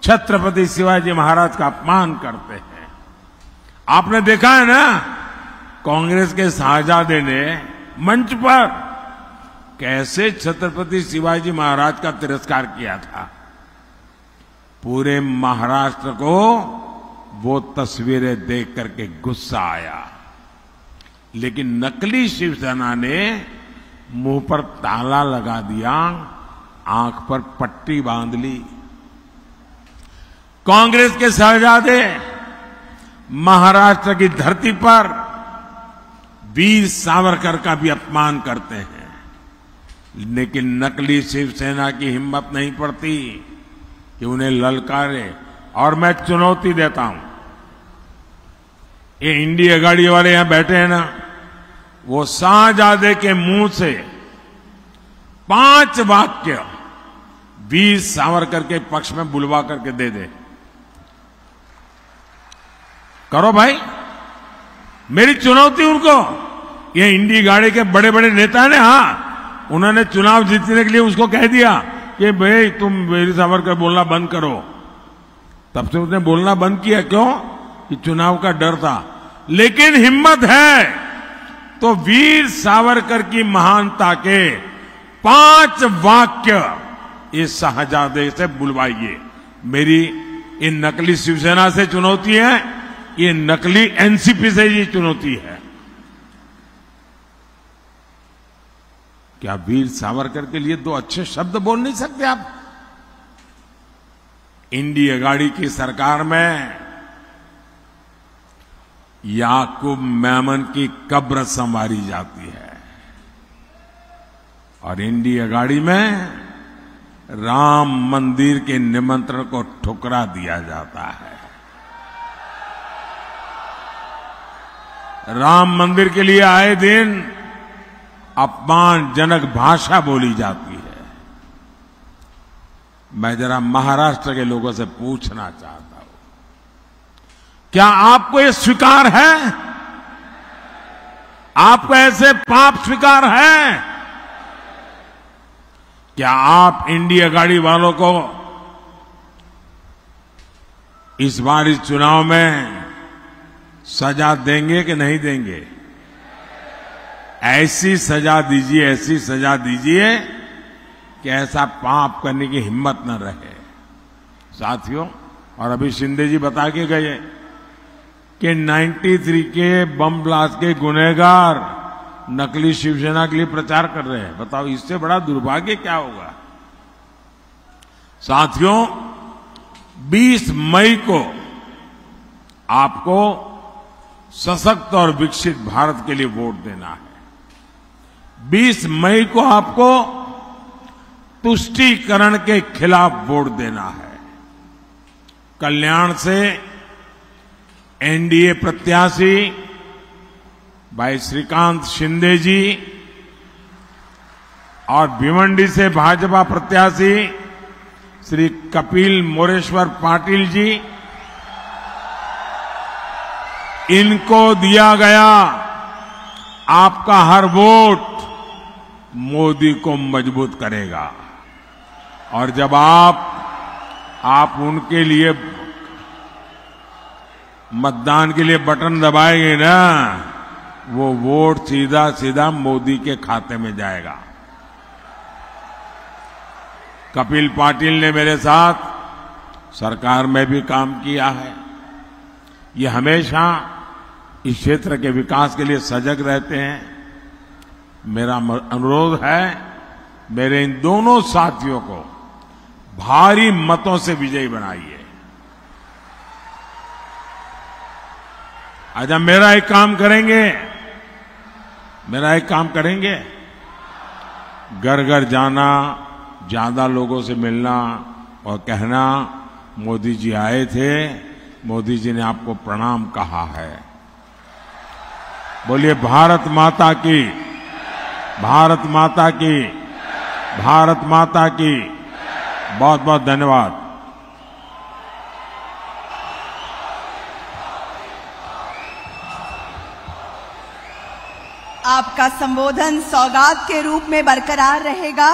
छत्रपति शिवाजी महाराज का अपमान करते हैं। आपने देखा है ना, कांग्रेस के शाहजादे ने मंच पर कैसे छत्रपति शिवाजी महाराज का तिरस्कार किया था। पूरे महाराष्ट्र को वो तस्वीरें देख करके गुस्सा आया, लेकिन नकली शिवसेना ने मुंह पर ताला लगा दिया, आंख पर पट्टी बांध ली। कांग्रेस के शहजादे महाराष्ट्र की धरती पर वीर सावरकर का भी अपमान करते हैं, लेकिन नकली शिवसेना की हिम्मत नहीं पड़ती कि उन्हें ललकारे। और मैं चुनौती देता हूं, ये इंडिया गाड़ी वाले यहां बैठे हैं ना, वो शाहजादे के मुंह से 5 वाक्य वीर सावरकर के पक्ष में बुलवा करके दे दे। करो भाई, मेरी चुनौती उनको। ये इंडी गाड़ी के बड़े बड़े नेता ने, हाँ, उन्होंने चुनाव जीतने के लिए उसको कह दिया कि भाई तुम वीर सावरकर बोलना बंद करो। तब से उसने बोलना बंद किया। क्यों? कि चुनाव का डर था। लेकिन हिम्मत है तो वीर सावरकर की महानता के 5 वाक्य इस शाहजादे से बुलवाइए। मेरी इन नकली शिवसेना से चुनौती है, ये नकली एनसीपी से ये चुनौती है। क्या वीर सावरकर के लिए 2 अच्छे शब्द बोल नहीं सकते आप? इंडिया गाड़ी की सरकार में याकूब मेमन की कब्र संवारी जाती है और इंडिया गाड़ी में राम मंदिर के निमंत्रण को ठुकरा दिया जाता है। राम मंदिर के लिए आए दिन अपमानजनक भाषा बोली जाती है। मैं जरा महाराष्ट्र के लोगों से पूछना चाहता हूं, क्या आपको ये स्वीकार है? आपको ऐसे पाप स्वीकार है? क्या आप इंडिया गाड़ी वालों को इस बार इस चुनाव में सजा देंगे कि नहीं देंगे? ऐसी सजा दीजिए, ऐसी सजा दीजिए कि ऐसा पाप करने की हिम्मत न रहे। साथियों, और अभी शिंदे जी बता के गए कि 93 के बम ब्लास्ट के गुनहगार नकली शिवसेना के लिए प्रचार कर रहे हैं। बताओ, इससे बड़ा दुर्भाग्य क्या होगा? साथियों, 20 मई को आपको सशक्त और विकसित भारत के लिए वोट देना है। 20 मई को आपको तुष्टीकरण के खिलाफ वोट देना है। कल्याण से एनडीए प्रत्याशी भाई श्रीकांत शिंदे जी और भिवंडी से भाजपा प्रत्याशी श्री कपिल मोरेश्वर पाटिल जी, इनको दिया गया आपका हर वोट मोदी को मजबूत करेगा। और जब आप उनके लिए मतदान के लिए बटन दबाएंगे ना, वो वोट सीधा सीधा मोदी के खाते में जाएगा। कपिल पाटिल ने मेरे साथ सरकार में भी काम किया है। ये हमेशा इस क्षेत्र के विकास के लिए सजग रहते हैं। मेरा अनुरोध है, मेरे इन दोनों साथियों को भारी मतों से विजयी बनाइए। आज हम मेरा एक काम करेंगे, घर घर जाना, ज्यादा लोगों से मिलना और कहना, मोदी जी आए थे, मोदी जी ने आपको प्रणाम कहा है। बोलिए भारत माता की, भारत माता की, भारत माता की। बहुत बहुत धन्यवाद। आपका संबोधन सौगात के रूप में बरकरार रहेगा।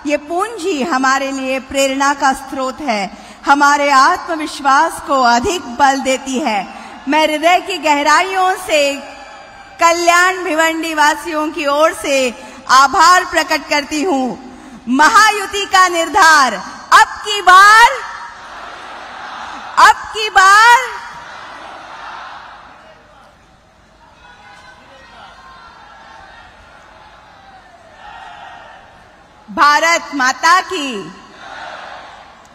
ये पूंजी हमारे लिए प्रेरणा का स्रोत है, हमारे आत्मविश्वास को अधिक बल देती है। मैं हृदय की गहराइयों से कल्याण भिवंडी वासियों की ओर से आभार प्रकट करती हूँ। महायुति का निर्धार अब की बार अब की बार भारत माता की।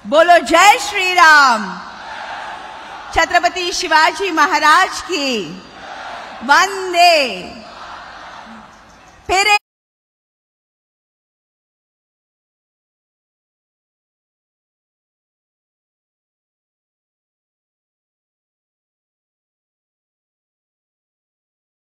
बोलो जय श्री राम। छत्रपति शिवाजी महाराज की। वंदे। फिर